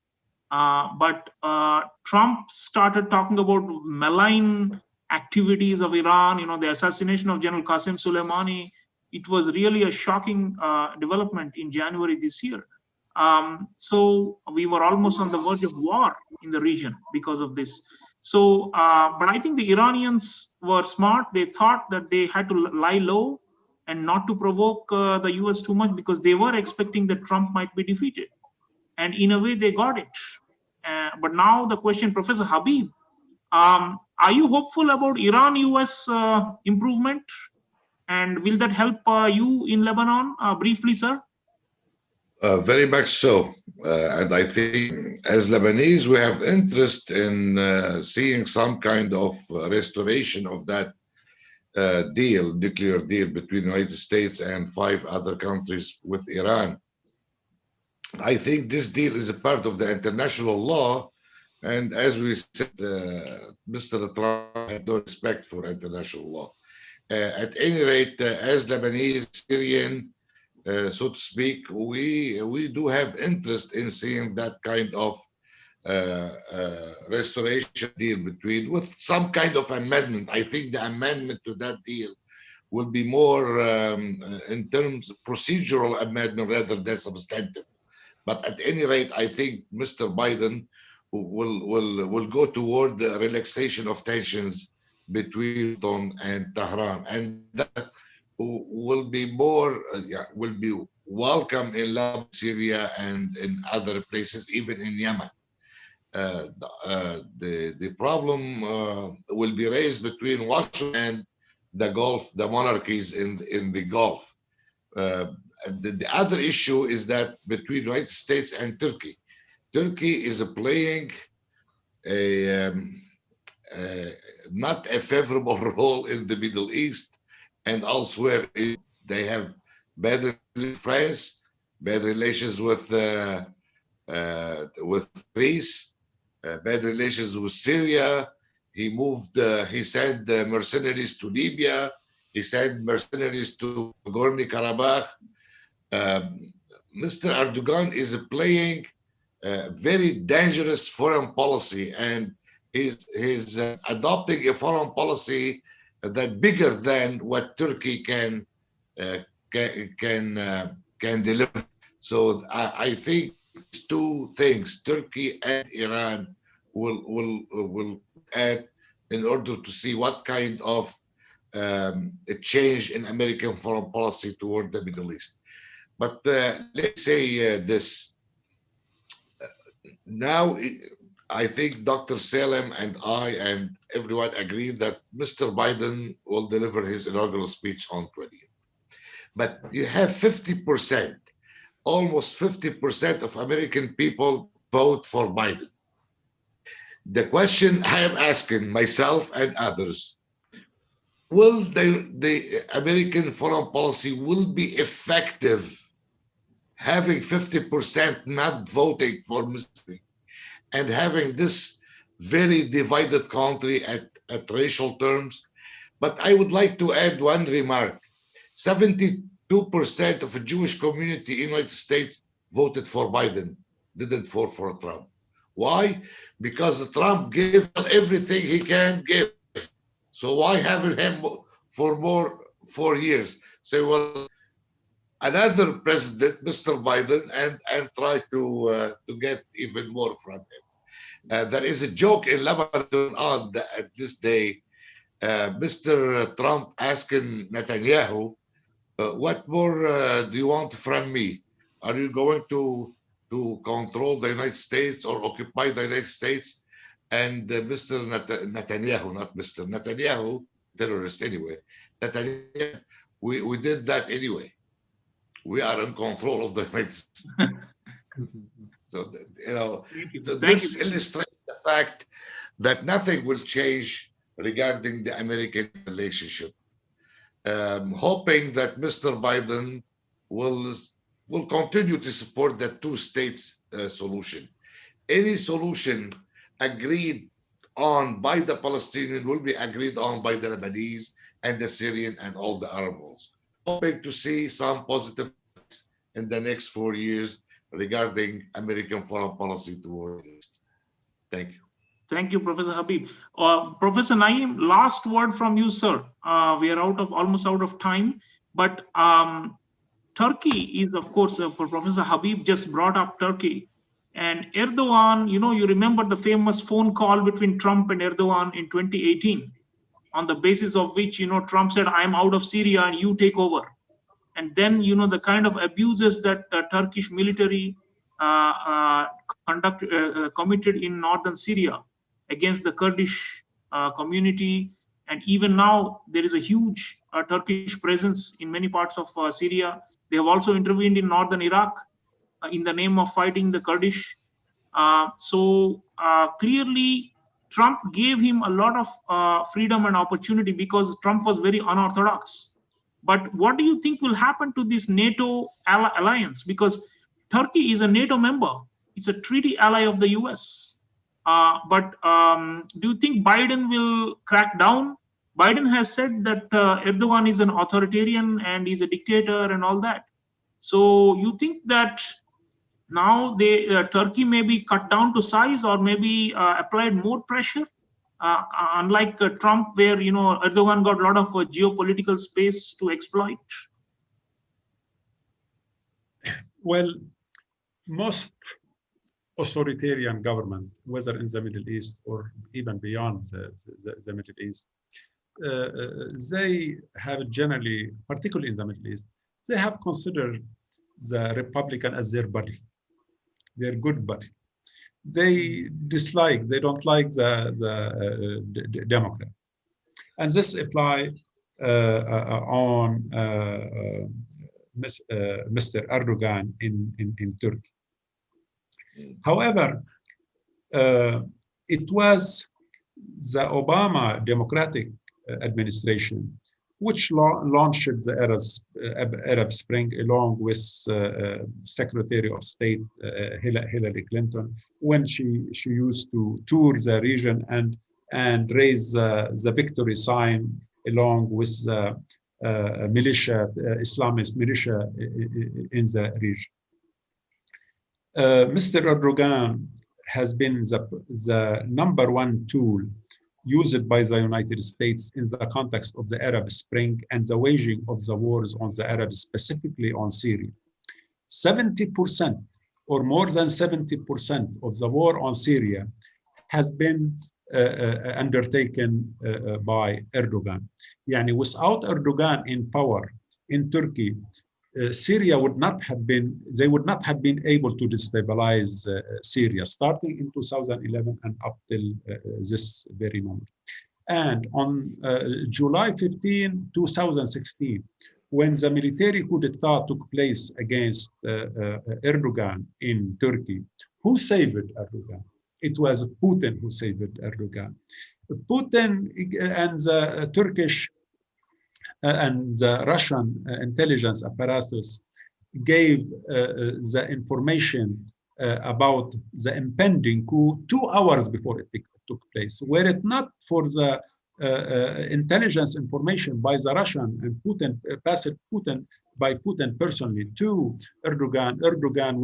But Trump started talking about malign activities of Iran, the assassination of General Qasem Soleimani. It was really a shocking development in January this year. So we were almost on the verge of war in the region because of this. So, but I think the Iranians were smart. They thought that they had to lie low and not to provoke the US too much, because they were expecting that Trump might be defeated. And in a way, they got it. But now the question, Professor Habib, are you hopeful about Iran-US improvement? And will that help you in Lebanon? Briefly, sir. Very much so. And I think as Lebanese, we have interest in seeing some kind of restoration of that nuclear deal between the United States and 5 other countries with Iran. I think this deal is a part of the international law. And as we said, Mr. Trump had no respect for international law. At any rate, as Lebanese, Syrian, so to speak, we do have interest in seeing that kind of restoration deal with some kind of amendment. I think the amendment to that deal will be more in terms of procedural amendment rather than substantive. But at any rate, I think Mr. Biden will go toward the relaxation of tensions between Washington and Tehran, and that will be more will be welcome in Lebanon, Syria, and in other places, even in Yemen. The problem will be raised between Washington and the Gulf, the monarchies in the Gulf. The other issue is that between the United States and Turkey. Turkey is playing not a favorable role in the Middle East and elsewhere. They have bad relations with France, bad relations with Greece, bad relations with Syria. He sent mercenaries to Libya. He sent mercenaries to Nagorno-Karabakh. Mr. Erdogan is playing very dangerous foreign policy, and he's adopting a foreign policy that bigger than what Turkey can deliver. So I think these two things, Turkey and Iran, will add in order to see what kind of a change in American foreign policy toward the Middle East. But let's say this. Now, I think Dr. Salem and I and everyone agree that Mr. Biden will deliver his inaugural speech on 20th. But you have 50% almost 50% of American people vote for Biden. The question I am asking myself and others, will the American foreign policy will be effective having 50% not voting for Mr. and having this very divided country at racial terms? But I would like to add one remark. 72% of the Jewish community in the United States voted for Biden, didn't vote for Trump. Why? Because Trump gave everything he can give. So why having him for more 4 years? So well, another president, Mr. Biden, and try to get even more from him. There is a joke in Lebanon on at this day. Mr. Trump asking Netanyahu, what more do you want from me? Are you going to control the United States or occupy the United States? And Mr. Netanyahu, not Mr. Netanyahu, terrorist anyway. Netanyahu, we did that anyway. We are in control of the United States. So, you know, so this illustrates the fact that nothing will change regarding the American relationship. Hoping that Mr. Biden will continue to support the two states solution. Any solution agreed on by the Palestinian will be agreed on by the Lebanese and the Syrian and all the Arab worlds. Hoping to see some positive in the next 4 years regarding American foreign policy toward the East. Thank you. Thank you, Professor Habib. Professor Naeem, last word from you, sir. We are almost out of time, but Turkey is, of course, for Professor Habib just brought up Turkey. And Erdogan, you know, you remember the famous phone call between Trump and Erdogan in 2018, on the basis of which, you know, Trump said, I'm out of Syria and you take over. And then, you know, the kind of abuses that Turkish military committed in northern Syria against the Kurdish community. And even now, there is a huge Turkish presence in many parts of Syria. They have also intervened in northern Iraq in the name of fighting the Kurdish. So clearly, Trump gave him a lot of freedom and opportunity because Trump was very unorthodox. But what do you think will happen to this NATO alliance? Because Turkey is a NATO member. It's a treaty ally of the US. But do you think Biden will crack down? Biden has said that Erdogan is an authoritarian and he's a dictator and all that. So you think that now Turkey may be cut down to size or maybe applied more pressure? Unlike Trump, where, you know, Erdogan got a lot of geopolitical space to exploit? Well, most authoritarian government, whether in the Middle East or even beyond the Middle East, they have generally, particularly in the Middle East, they have considered the Republican as their buddy, their good buddy. They don't like the Democrat. And this applies on Mr. Erdogan in Turkey. However, it was the Obama Democratic administration which launched the Arab Spring along with Secretary of State Hillary Clinton, when she used to tour the region and raise the victory sign along with militia, Islamist militia in the region. Mr. Erdogan has been the number one tool used by the United States in the context of the Arab Spring and the waging of the wars on the Arabs, specifically on Syria. 70% or more than 70% of the war on Syria has been undertaken by Erdogan. Yani without Erdogan in power in Turkey, Syria would not have been able to destabilize Syria starting in 2011 and up till this very moment. And on July 15, 2016, when the military coup d'etat took place against Erdogan in Turkey, who saved Erdogan? It was Putin who saved Erdogan. Putin and the Turkish and the Russian intelligence apparatus gave the information about the impending coup 2 hours before it took place. Were it not for the intelligence information by the Russian and Putin, passed Putin by Putin personally to Erdogan, Erdogan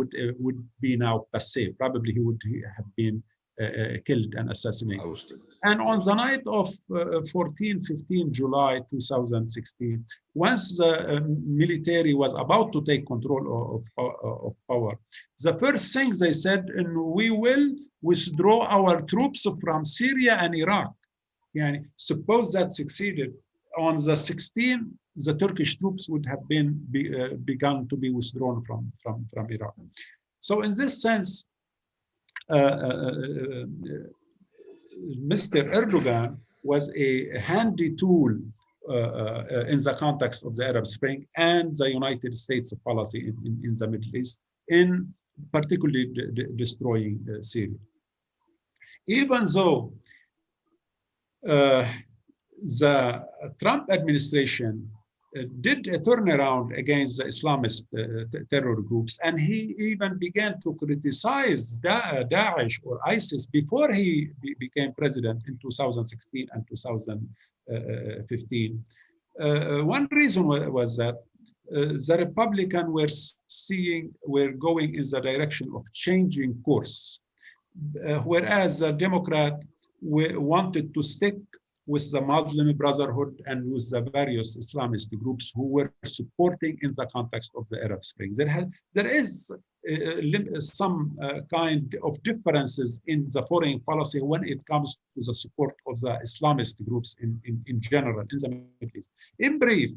would be now passé. Probably he would have been killed and assassinated. And on the night of 15 July 2016, once the military was about to take control of power, the first thing they said, we will withdraw our troops from Syria and Iraq. Yani, suppose that succeeded, on the 16th, the Turkish troops would have been begun to be withdrawn from Iraq. So in this sense, Mr. Erdogan was a handy tool in the context of the Arab Spring and the United States policy in the Middle East, in particularly destroying Syria. Even though the Trump administration did a turnaround against the Islamist terror groups, and he even began to criticize Daesh or ISIS before he became president in 2016 and 2015. One reason was that the Republicans were going in the direction of changing course, whereas the Democrat wanted to stick with the Muslim Brotherhood and with the various Islamist groups who were supporting in the context of the Arab Spring. There is some kind of differences in the foreign policy when it comes to the support of the Islamist groups in general in the Middle East. In brief,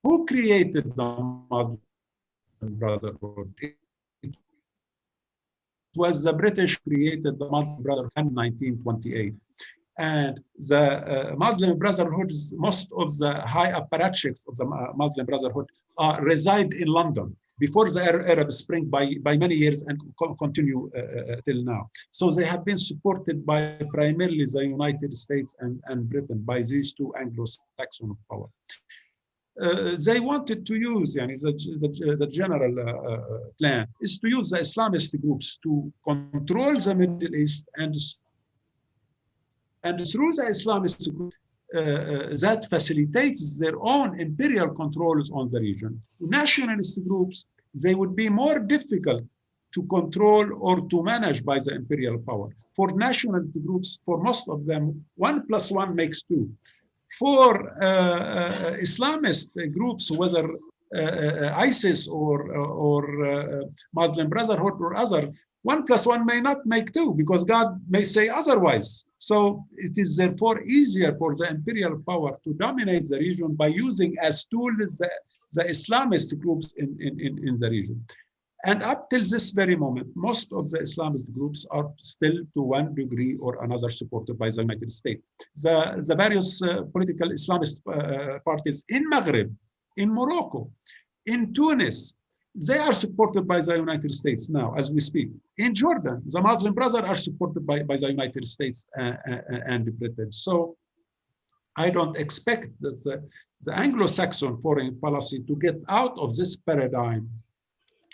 who created the Muslim Brotherhood? It was the British created the Muslim Brotherhood in 1928. And the Muslim Brotherhoods, most of the high apparatchiks of the Muslim Brotherhood reside in London before the Arab Spring by many years and continue till now. So they have been supported by primarily the United States and Britain, by these two Anglo-Saxon power. They wanted to use, the general plan is to use the Islamist groups to control the Middle East, and through the Islamist group, that facilitates their own imperial controls on the region. Nationalist groups, they would be more difficult to control or to manage by the imperial power. For nationalist groups, for most of them, 1 + 1 makes 2. For Islamist groups, whether ISIS or Muslim Brotherhood or other, 1 + 1 may not make 2 because God may say otherwise. So it is therefore easier for the imperial power to dominate the region by using as tools the Islamist groups in the region. And up till this very moment, most of the Islamist groups are still to one degree or another supported by the United States. The various political Islamist parties in Maghreb, in Morocco, in Tunis, they are supported by the United States now, as we speak. In Jordan, the Muslim Brothers are supported by the United States and Britain. So I don't expect that the Anglo-Saxon foreign policy to get out of this paradigm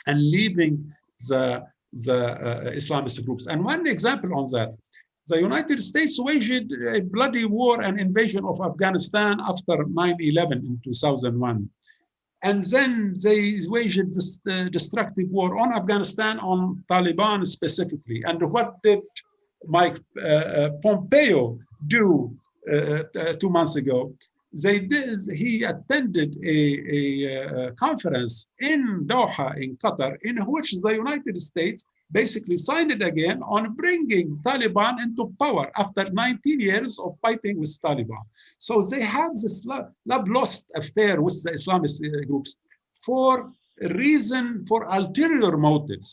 and leaving the Islamist groups. And one example on that, the United States waged a bloody war and invasion of Afghanistan after 9/11 in 2001. And then they waged this destructive war on Afghanistan, on Taliban specifically. And what did Mike Pompeo do 2 months ago? He attended a conference in Doha, in Qatar, in which the United States basically signed it again on bringing Taliban into power after 19 years of fighting with Taliban. So they have this love-lost affair with the Islamist groups for ulterior motives.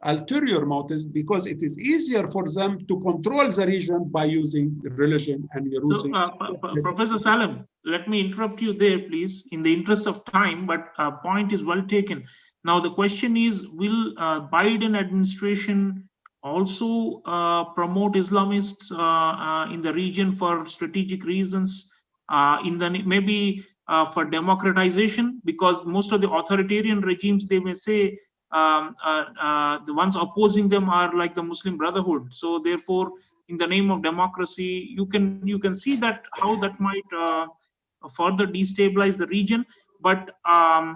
ulterior motives, because it is easier for them to control the region by using religion and using. Professor Salem, let me interrupt you there, please, in the interest of time, but point is well taken. Now, the question is, will Biden administration also promote Islamists in the region for strategic reasons, maybe for democratization? Because most of the authoritarian regimes, they may say, the ones opposing them are like the Muslim Brotherhood. So therefore, in the name of democracy, you can see that how that might further destabilize the region. But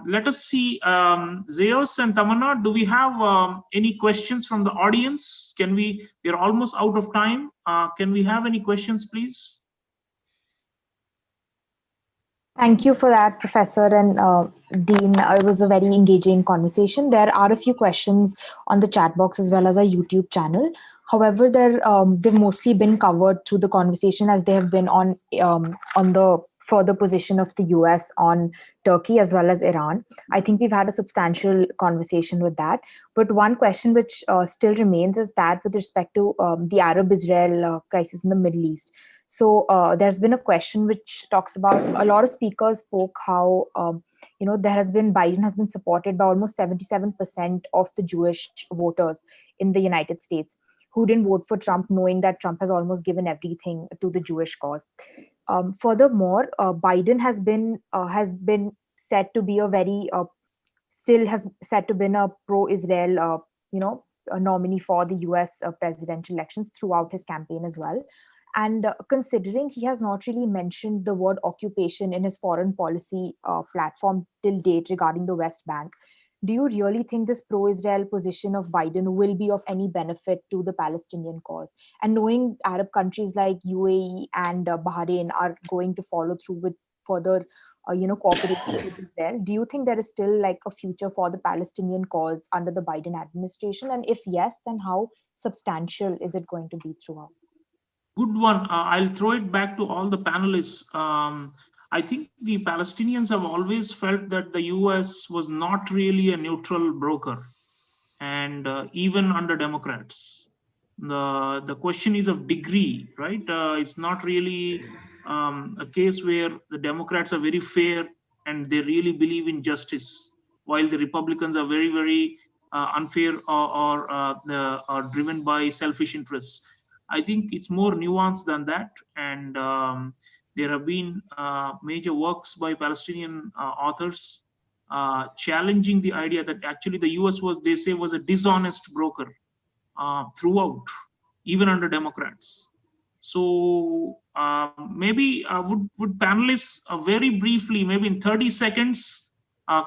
let us see, Zeus and Tamanna, do we have any questions from the audience? We're almost out of time. Can we have any questions, please? Thank you for that, Professor and Dean. It was a very engaging conversation. There are a few questions on the chat box as well as our YouTube channel. However, they've mostly been covered through the conversation, as they have been on the further position of the US on Turkey as well as Iran. I think we've had a substantial conversation with that. But one question which still remains is that with respect to the Arab-Israel crisis in the Middle East. So there's been a question which talks about, a lot of speakers spoke how Biden has been supported by almost 77% of the Jewish voters in the United States who didn't vote for Trump, knowing that Trump has almost given everything to the Jewish cause. Furthermore, Biden has been said to be a pro-Israel, a nominee for the U.S. Presidential elections throughout his campaign as well. And considering he has not really mentioned the word occupation in his foreign policy platform till date regarding the West Bank, do you really think this pro-Israel position of Biden will be of any benefit to the Palestinian cause? And knowing Arab countries like UAE and Bahrain are going to follow through with further cooperation with Israel, do you think there is still like a future for the Palestinian cause under the Biden administration? And if yes, then how substantial is it going to be throughout? Good one. I'll throw it back to all the panelists. I think the Palestinians have always felt that the US was not really a neutral broker, and even under Democrats. The question is of degree, right? It's not really a case where the Democrats are very fair and they really believe in justice, while the Republicans are very, very unfair or driven by selfish interests. I think it's more nuanced than that, and there have been major works by Palestinian authors challenging the idea that actually the US they say was a dishonest broker throughout, even under Democrats. So maybe would panelists very briefly, maybe in 30 seconds,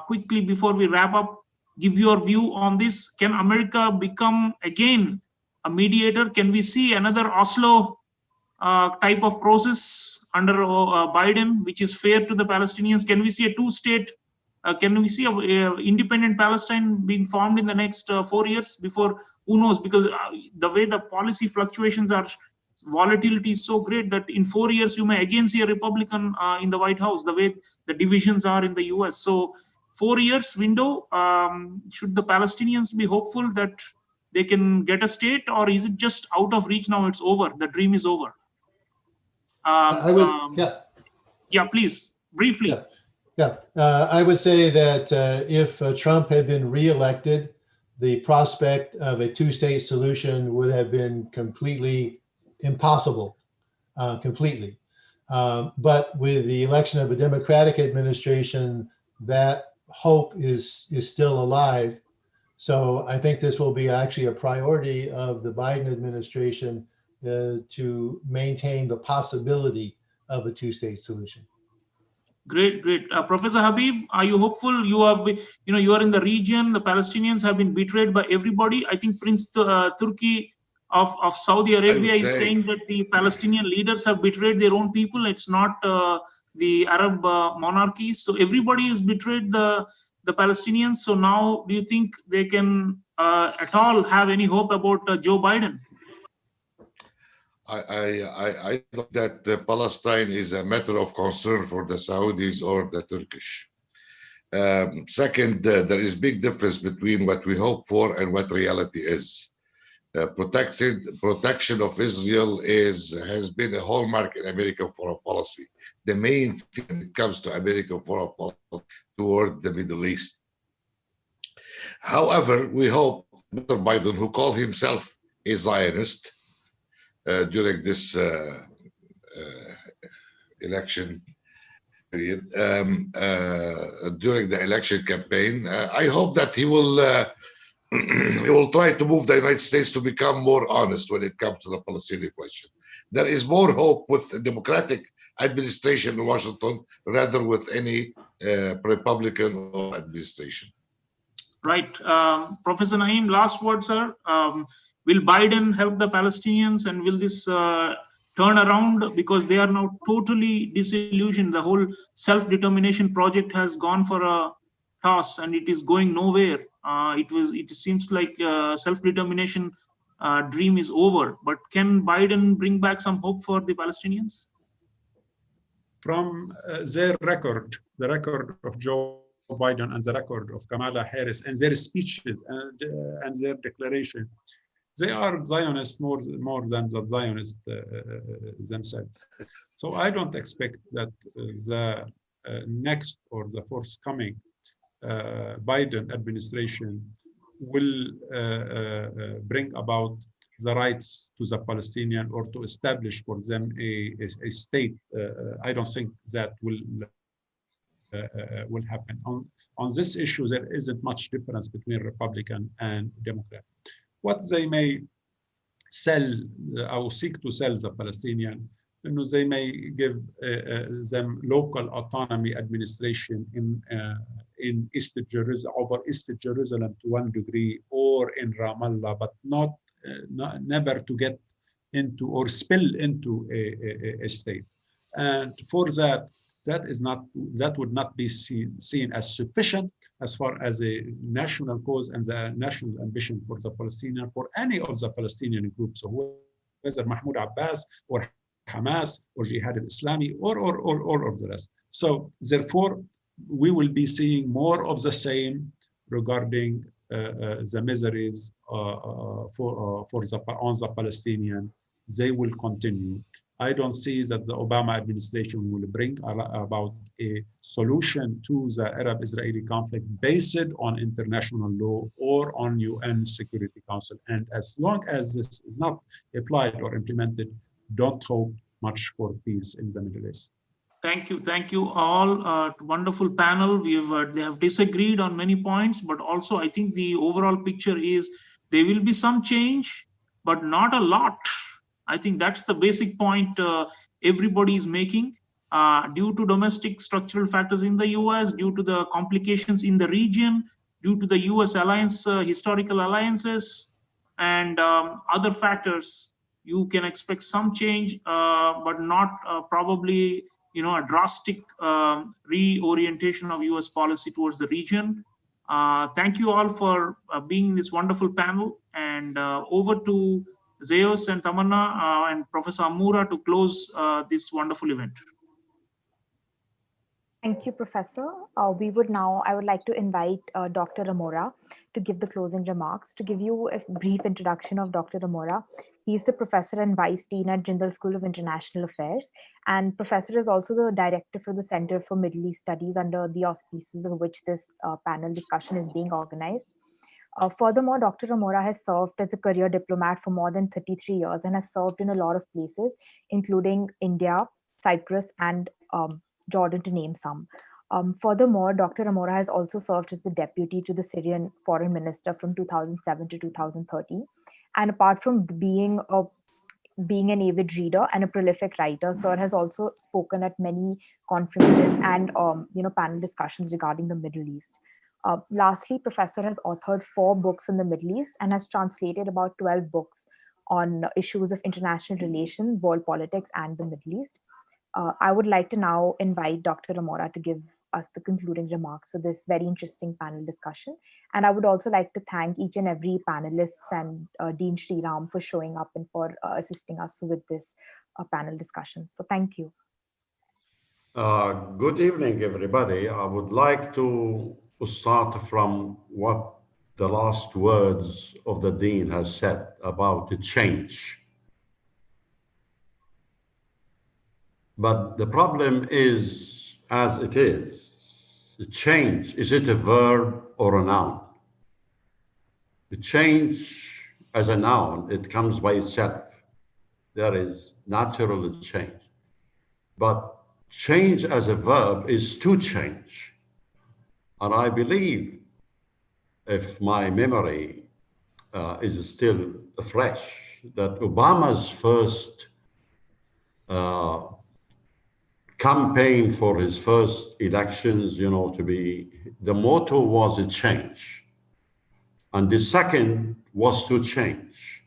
quickly before we wrap up, give your view on this? Can America become again a mediator? Can we see another Oslo type of process under Biden, which is fair to the Palestinians? Can we see a two-state? Can we see a independent Palestine being formed in the next 4 years? Before, who knows? Because the way the policy fluctuations are, volatility is so great that in 4 years you may again see a Republican in the White House. The way the divisions are in the US. So 4 years window. Should the Palestinians be hopeful that they can get a state, or is it just out of reach now? It's over. The dream is over. Yeah, please, briefly. I would say that if Trump had been reelected, the prospect of a two-state solution would have been completely impossible, completely. But with the election of a Democratic administration, that hope is still alive. So I think this will be actually a priority of the Biden administration to maintain the possibility of a two-state solution. Great. Professor Habib, are you hopeful? You are in the region. The Palestinians have been betrayed by everybody. I think Prince Turki of Saudi Arabia is saying that the Palestinian leaders have betrayed their own people. It's not the Arab monarchies. So everybody has betrayed the Palestinians. So now, do you think they can at all have any hope about Joe Biden? I think that Palestine is a matter of concern for the Saudis or the Turkish. Second, there is big difference between what we hope for and what reality is. Protection of Israel has been a hallmark in American foreign policy. The main thing when it comes to American foreign policy toward the Middle East. However, we hope Mr. Biden, who called himself a Zionist during this election period, during the election campaign, I hope that he will he will try to move the United States to become more honest when it comes to the Palestinian question. There is more hope with the Democratic administration in Washington rather with any Republican or administration. Right. Professor Naeem, last word, sir. Will Biden help the Palestinians, and will this turn around, because they are now totally disillusioned? The whole self-determination project has gone for a toss and it is going nowhere. It seems like self-determination dream is over, but can Biden bring back some hope for the Palestinians? From their record, the record of Joe Biden and the record of Kamala Harris and their speeches and their declaration, they are Zionists more than the Zionists themselves. So I don't expect that the next or the forthcoming Biden administration will bring about the rights to the Palestinian or to establish for them a state. I don't think that will happen. On this issue, there isn't much difference between Republican and Democrat. What they may sell or seek to sell the Palestinian, they may give them local autonomy administration in East Jerusalem, over East Jerusalem to one degree, or in Ramallah, but never to get into or spill into a state. And for that would not be seen as sufficient as far as a national cause and the national ambition for the Palestinian, for any of the Palestinian groups, whether Mahmoud Abbas or Hamas or Jihad al-Islami or all of the rest. So therefore, we will be seeing more of the same regarding the miseries on the Palestinian. They will continue. I don't see that the Obama administration will bring about a solution to the Arab-Israeli conflict based on international law or on UN Security Council. And as long as this is not applied or implemented, don't hope much for peace in the Middle East. Thank you all. Wonderful panel. They have disagreed on many points, but also I think the overall picture is there will be some change, but not a lot. I think that's the basic point everybody is making. Due to domestic structural factors in the US, due to the complications in the region, due to the US alliance, historical alliances, and other factors, you can expect some change, but not probably a drastic reorientation of US policy towards the region. Thank you all for being in this wonderful panel, and over to Zeus and Tamanna and Professor Amura to close this wonderful event. Thank you, Professor. I would like to invite Dr. Amora to give the closing remarks. To give you a brief introduction of Dr. Amora, he is the Professor and Vice Dean at Jindal School of International Affairs, and Professor is also the Director for the Center for Middle East Studies, under the auspices of which this panel discussion is being organized. Furthermore, Dr. Amora has served as a career diplomat for more than 33 years and has served in a lot of places, including India, Cyprus, and Jordan, to name some. Furthermore, Dr. Amora has also served as the deputy to the Syrian foreign minister from 2007 to 2013. And apart from being an avid reader and a prolific writer, Sir has also spoken at many conferences and panel discussions regarding the Middle East. Lastly, Professor has authored 4 books in the Middle East and has translated about 12 books on issues of international relations, world politics, and the Middle East. I would like to now invite Dr. Amora to give us the concluding remarks for this very interesting panel discussion. And I would also like to thank each and every panelists and Dean Sriram for showing up and for assisting us with this panel discussion. So thank you. Good evening, everybody. I would like to start from what the last words of the Dean has said about the change. But the problem is, as it is, the change, is it a verb or a noun? The change as a noun, it comes by itself. There is natural change. But change as a verb is to change. And I believe, if my memory is still fresh, that Obama's first campaign for his first elections, the motto was a change. And the second was to change.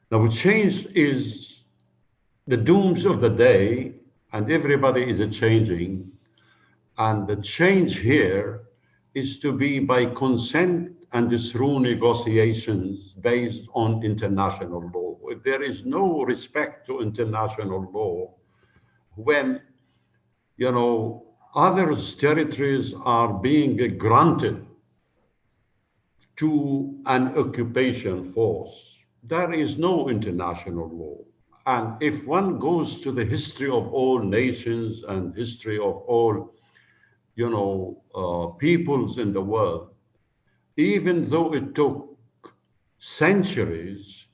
Now, change is the dooms of the day, and everybody is changing. And the change here is to be by consent and through negotiations based on international law. If there is no respect to international law, when, others' territories are being granted to an occupation force, there is no international law. And if one goes to the history of all nations and history of all, peoples in the world, even though it took centuries,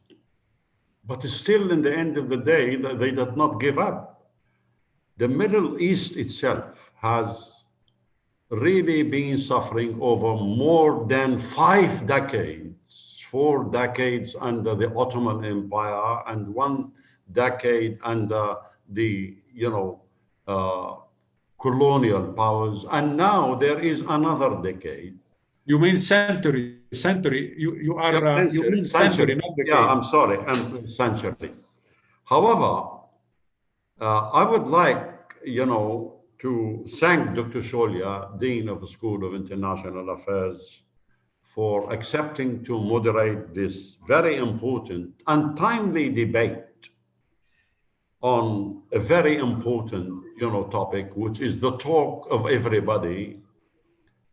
but still in the end of the day, they did not give up. The Middle East itself has really been suffering over more than 5 decades, 4 decades under the Ottoman Empire and 1 decade under the, colonial powers. And now there is another decade. You mean century? Century? You mean century, not decade. Yeah, I'm sorry, century. However, I would like, to thank Dr. Sholia, Dean of the School of International Affairs, for accepting to moderate this very important and timely debate on a very important, topic, which is the talk of everybody,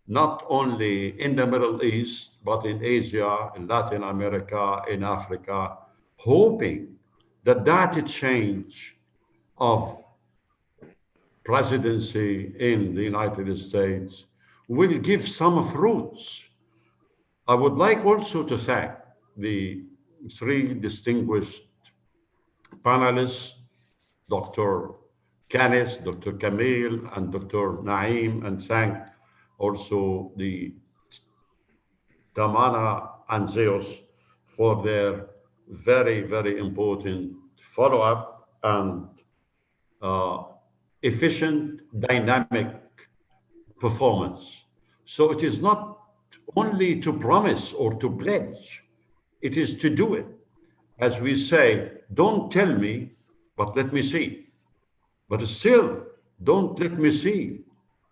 not only in the Middle East, but in Asia, in Latin America, in Africa, hoping that that change of presidency in the United States will give some fruits. I would like also to thank the 3 distinguished panelists, Dr. Kenneth, Dr. Camille, and Dr. Naeem, and thank also the Damana and Zeus for their very, very important follow-up and efficient, dynamic performance. So it is not only to promise or to pledge, it is to do it. As we say, don't tell me, but let me see. But still, don't let me see,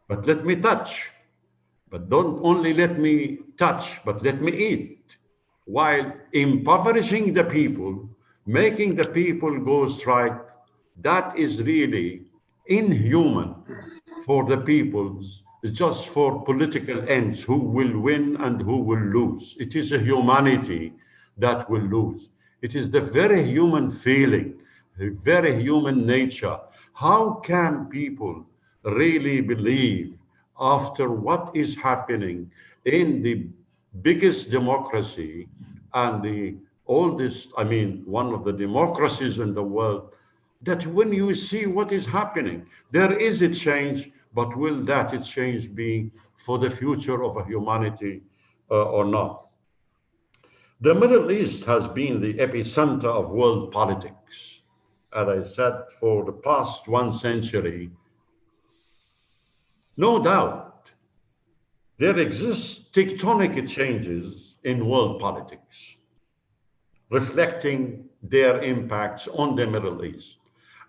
but let me touch. But don't only let me touch, but let me eat. While impoverishing the people, making the people go strike, that is really inhuman for the peoples, just for political ends, who will win and who will lose. It is a humanity that will lose. It is the very human feeling, the very human nature. How can people really believe, after what is happening in the biggest democracy and the oldest, one of the democracies in the world, that when you see what is happening, there is a change, but will that change be for the future of humanity or not? The Middle East has been the epicenter of world politics, as I said, for the past 1 century. No doubt, there exist tectonic changes in world politics, reflecting their impacts on the Middle East.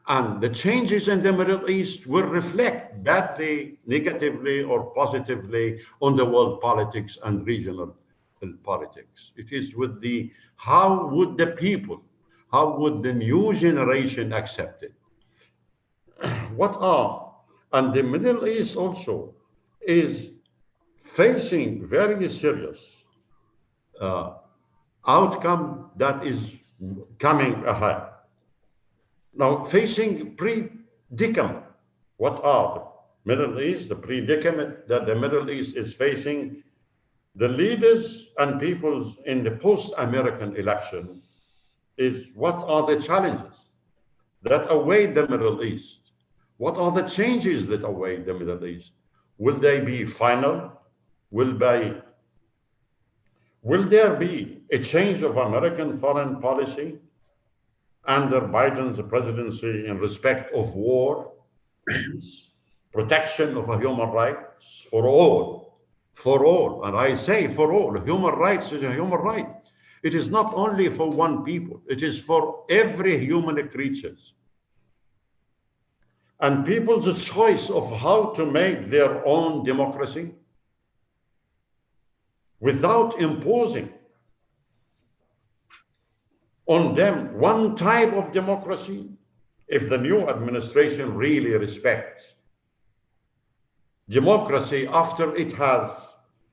And the changes in the Middle East will reflect badly, negatively, or positively on the world politics and regional politics. It is with how would the people, how would the new generation accept it? What are And the Middle East also is facing very serious outcome that is coming ahead. Now, facing predicament, what are the Middle East, the predicament that the Middle East is facing? The leaders and peoples in the post-American election is what are the challenges that await the Middle East? What are the changes that await the Middle East? Will they be final? Will there be a change of American foreign policy under Biden's presidency in respect of war, peace, protection of human rights for all, and I say for all. Human rights is a human right. It is not only for one people, it is for every human creature. And people's choice of how to make their own democracy without imposing on them one type of democracy. If the new administration really respects democracy after it has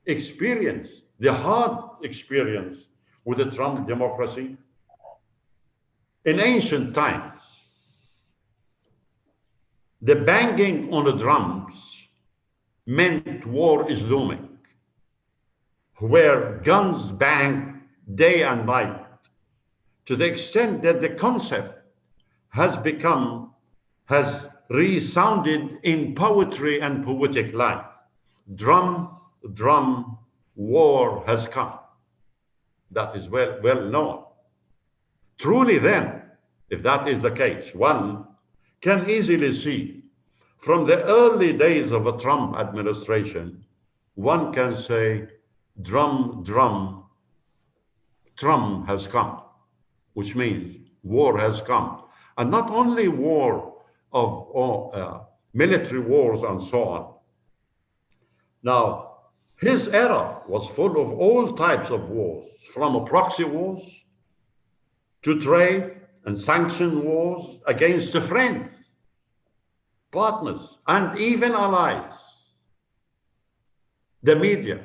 experienced the hard experience with the Trump democracy in ancient times, the banging on the drums meant war is looming, where guns bang day and night, to the extent that the concept has resounded in poetry and poetic life. Drum, drum, war has come. That is well known. Truly then, if that is the case, one can easily see from the early days of a Trump administration, one can say, drum, drum, Trump has come, which means war has come. And not only war of military wars and so on. Now, his era was full of all types of wars, from proxy wars to trade and sanction wars against the friends, partners, and even allies, the media,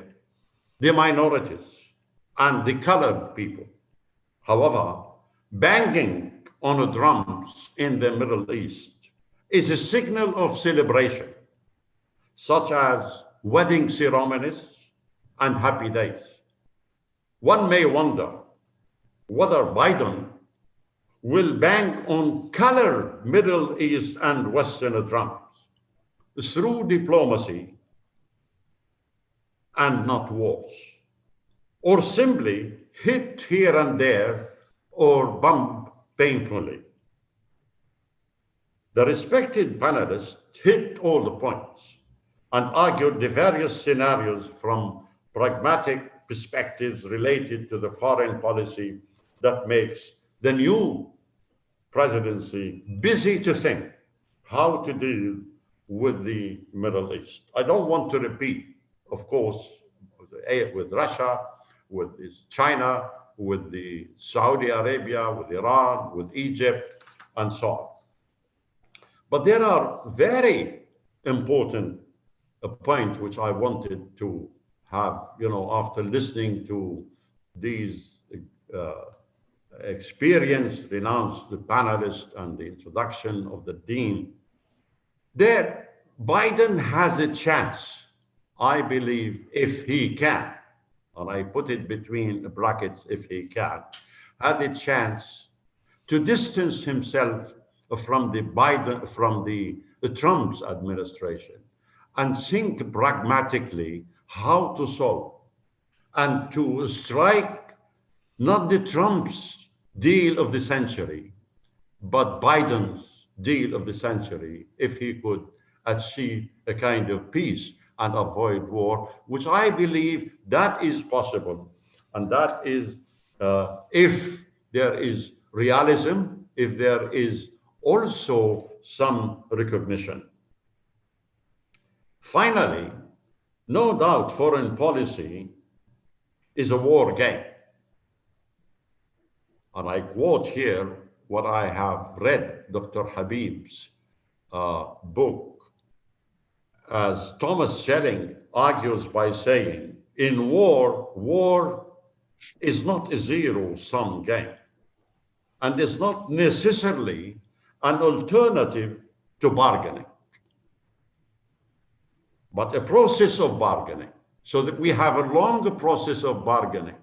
the minorities, and the colored people. However, banging on the drums in the Middle East is a signal of celebration, such as wedding ceremonies and happy days. One may wonder whether Biden will bang on colored Middle East and Western drums through diplomacy and not wars, or simply hit here and there or bump painfully. The respected panelists hit all the points and argued the various scenarios from pragmatic perspectives related to the foreign policy that makes the new presidency busy to think how to deal with the Middle East. I don't want to repeat, of course, with Russia, with China, with the Saudi Arabia, with Iran, with Egypt, and so on. But there are very important points which I wanted to have, after listening to these experienced, renounced panelists and the introduction of the dean, that Biden has a chance, I believe, if he can, and I put it between brackets, if he can, has a chance to distance himself from the Trump's administration and think pragmatically how to solve and to strike not the Trump's deal of the century, but Biden's deal of the century, if he could achieve a kind of peace and avoid war, which I believe that is possible. And that is if there is realism, if there is also some recognition. Finally, no doubt foreign policy is a war game. And I quote here what I have read, Dr. Habib's book, as Thomas Schelling argues by saying, in war is not a zero-sum game and is not necessarily an alternative to bargaining, but a process of bargaining, so that we have a longer process of bargaining.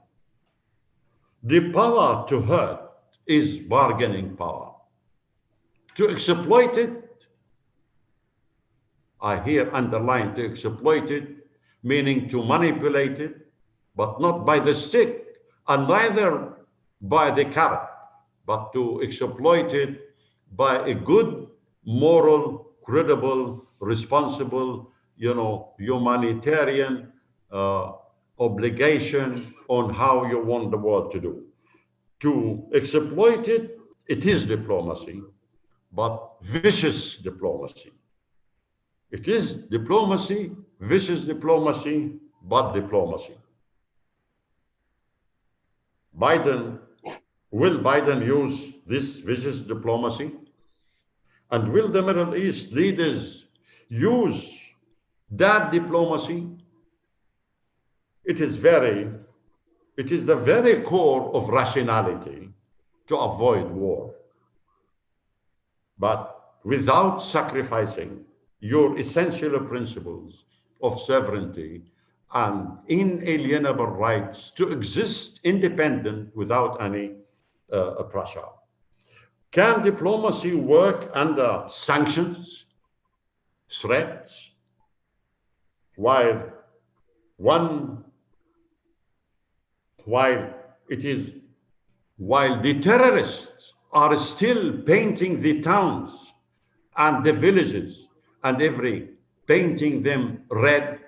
The power to hurt is bargaining power. To exploit it, I here underline to exploit it, meaning to manipulate it, but not by the stick and neither by the carrot, but to exploit it by a good, moral, credible, responsible, humanitarian obligation on how you want the world to do. To exploit it, it is diplomacy, but vicious diplomacy. It is diplomacy, vicious diplomacy, but diplomacy. Will Biden use this vicious diplomacy? And will the Middle East leaders use that diplomacy? It is the very core of rationality to avoid war, but without sacrificing your essential principles of sovereignty and inalienable rights to exist independent without any pressure. Can diplomacy work under sanctions, threats, while the terrorists are still painting the towns and the villages and painting them red?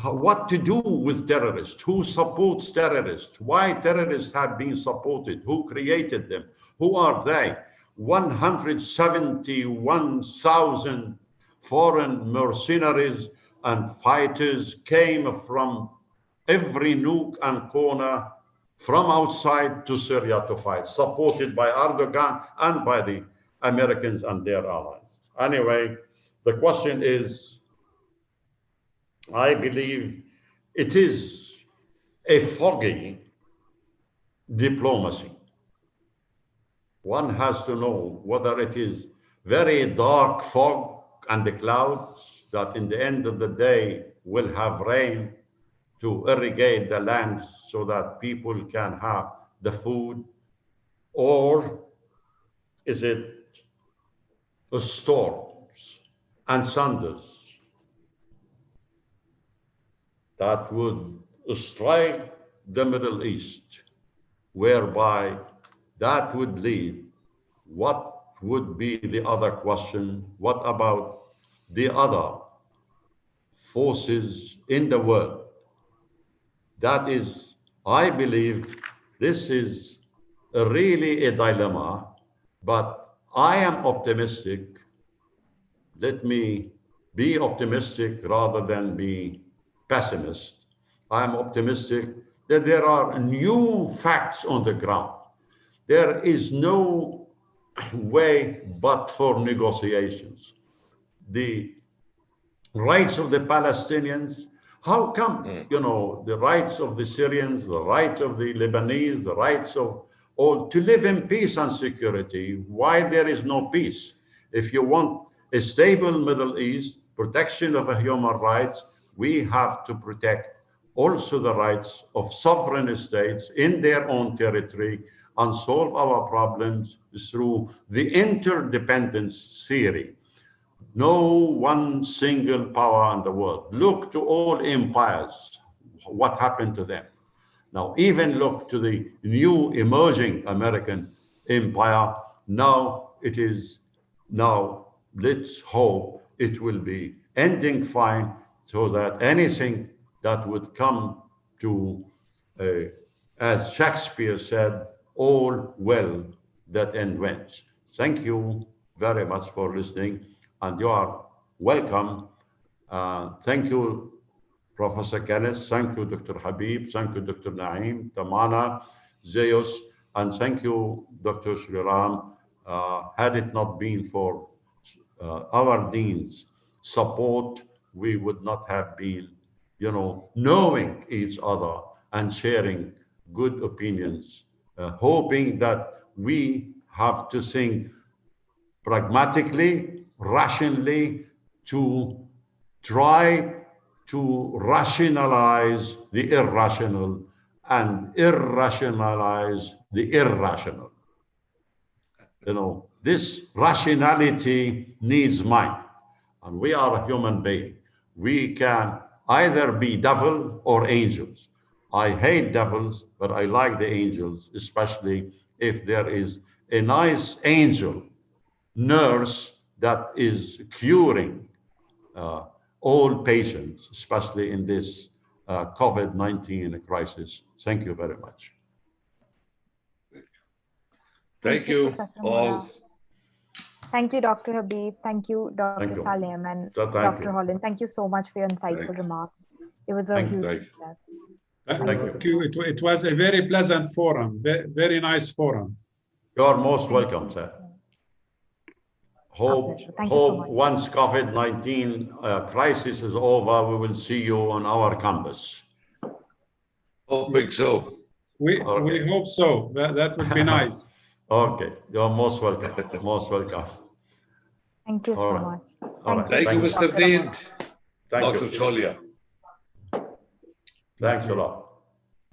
What to do with terrorists? Who supports terrorists? Why terrorists have been supported? Who created them? Who are they? 171,000 foreign mercenaries and fighters came from every nook and corner from outside to Syria to fight, supported by Erdogan and by the Americans and their allies. Anyway, the question is, I believe it is a foggy diplomacy. One has to know whether it is very dark fog and the clouds that in the end of the day will have rain to irrigate the lands so that people can have the food, or is it storms and thunders that would strike the Middle East, whereby that would lead? What would be the other question? What about the other forces in the world? That is, I believe this is really a dilemma, but I am optimistic. Let me be optimistic rather than be pessimist. I'm optimistic that there are new facts on the ground. There is no way but for negotiations. The rights of the Palestinians, how come, the rights of the Syrians, the rights of the Lebanese, the rights of all to live in peace and security, why there is no peace? If you want a stable Middle East, protection of human rights, we have to protect also the rights of sovereign states in their own territory and solve our problems through the interdependence theory. No one single power in the world. Look to all empires, what happened to them. Now, even look to the new emerging American empire. Now, let's hope it will be ending fine, so that anything that would come to, as Shakespeare said, all well that end wins. Thank you very much for listening, and you are welcome. Thank you, Professor Kenneth. Thank you, Dr. Habib. Thank you, Dr. Naeem, Tamana, Zeus, and thank you, Dr. Sriram. Had it not been for our dean's support we would not have been, knowing each other and sharing good opinions, hoping that we have to think pragmatically, rationally, to try to rationalize the irrational and irrationalize the irrational. This rationality needs mind, and we are a human being. We can either be devil or angels. I hate devils, but I like the angels, especially if there is a nice angel nurse that is curing all patients, especially in this COVID-19 crisis. Thank you very much. Thank you Professor all. Mora. Thank you, Dr. Habib. Thank you, Dr. Thank you. Salim and Thank Dr. you. Holland. Thank you so much for your insightful Thank you. remarks. It was a Thank you. huge Thank you. success. Thank you. It was a very pleasant forum, very nice forum. You are most welcome, sir. Hope pleasure. Thank you so much. once COVID-19 crisis is over, we will see you on our campus. Hoping so. We Okay. hope so. That would be nice. Okay, you're most welcome. Most welcome. Thank you All so right. much. All right. Thank you, Thank you. Mr. Dean. Thank Dr. you. Cholia. Thanks a lot.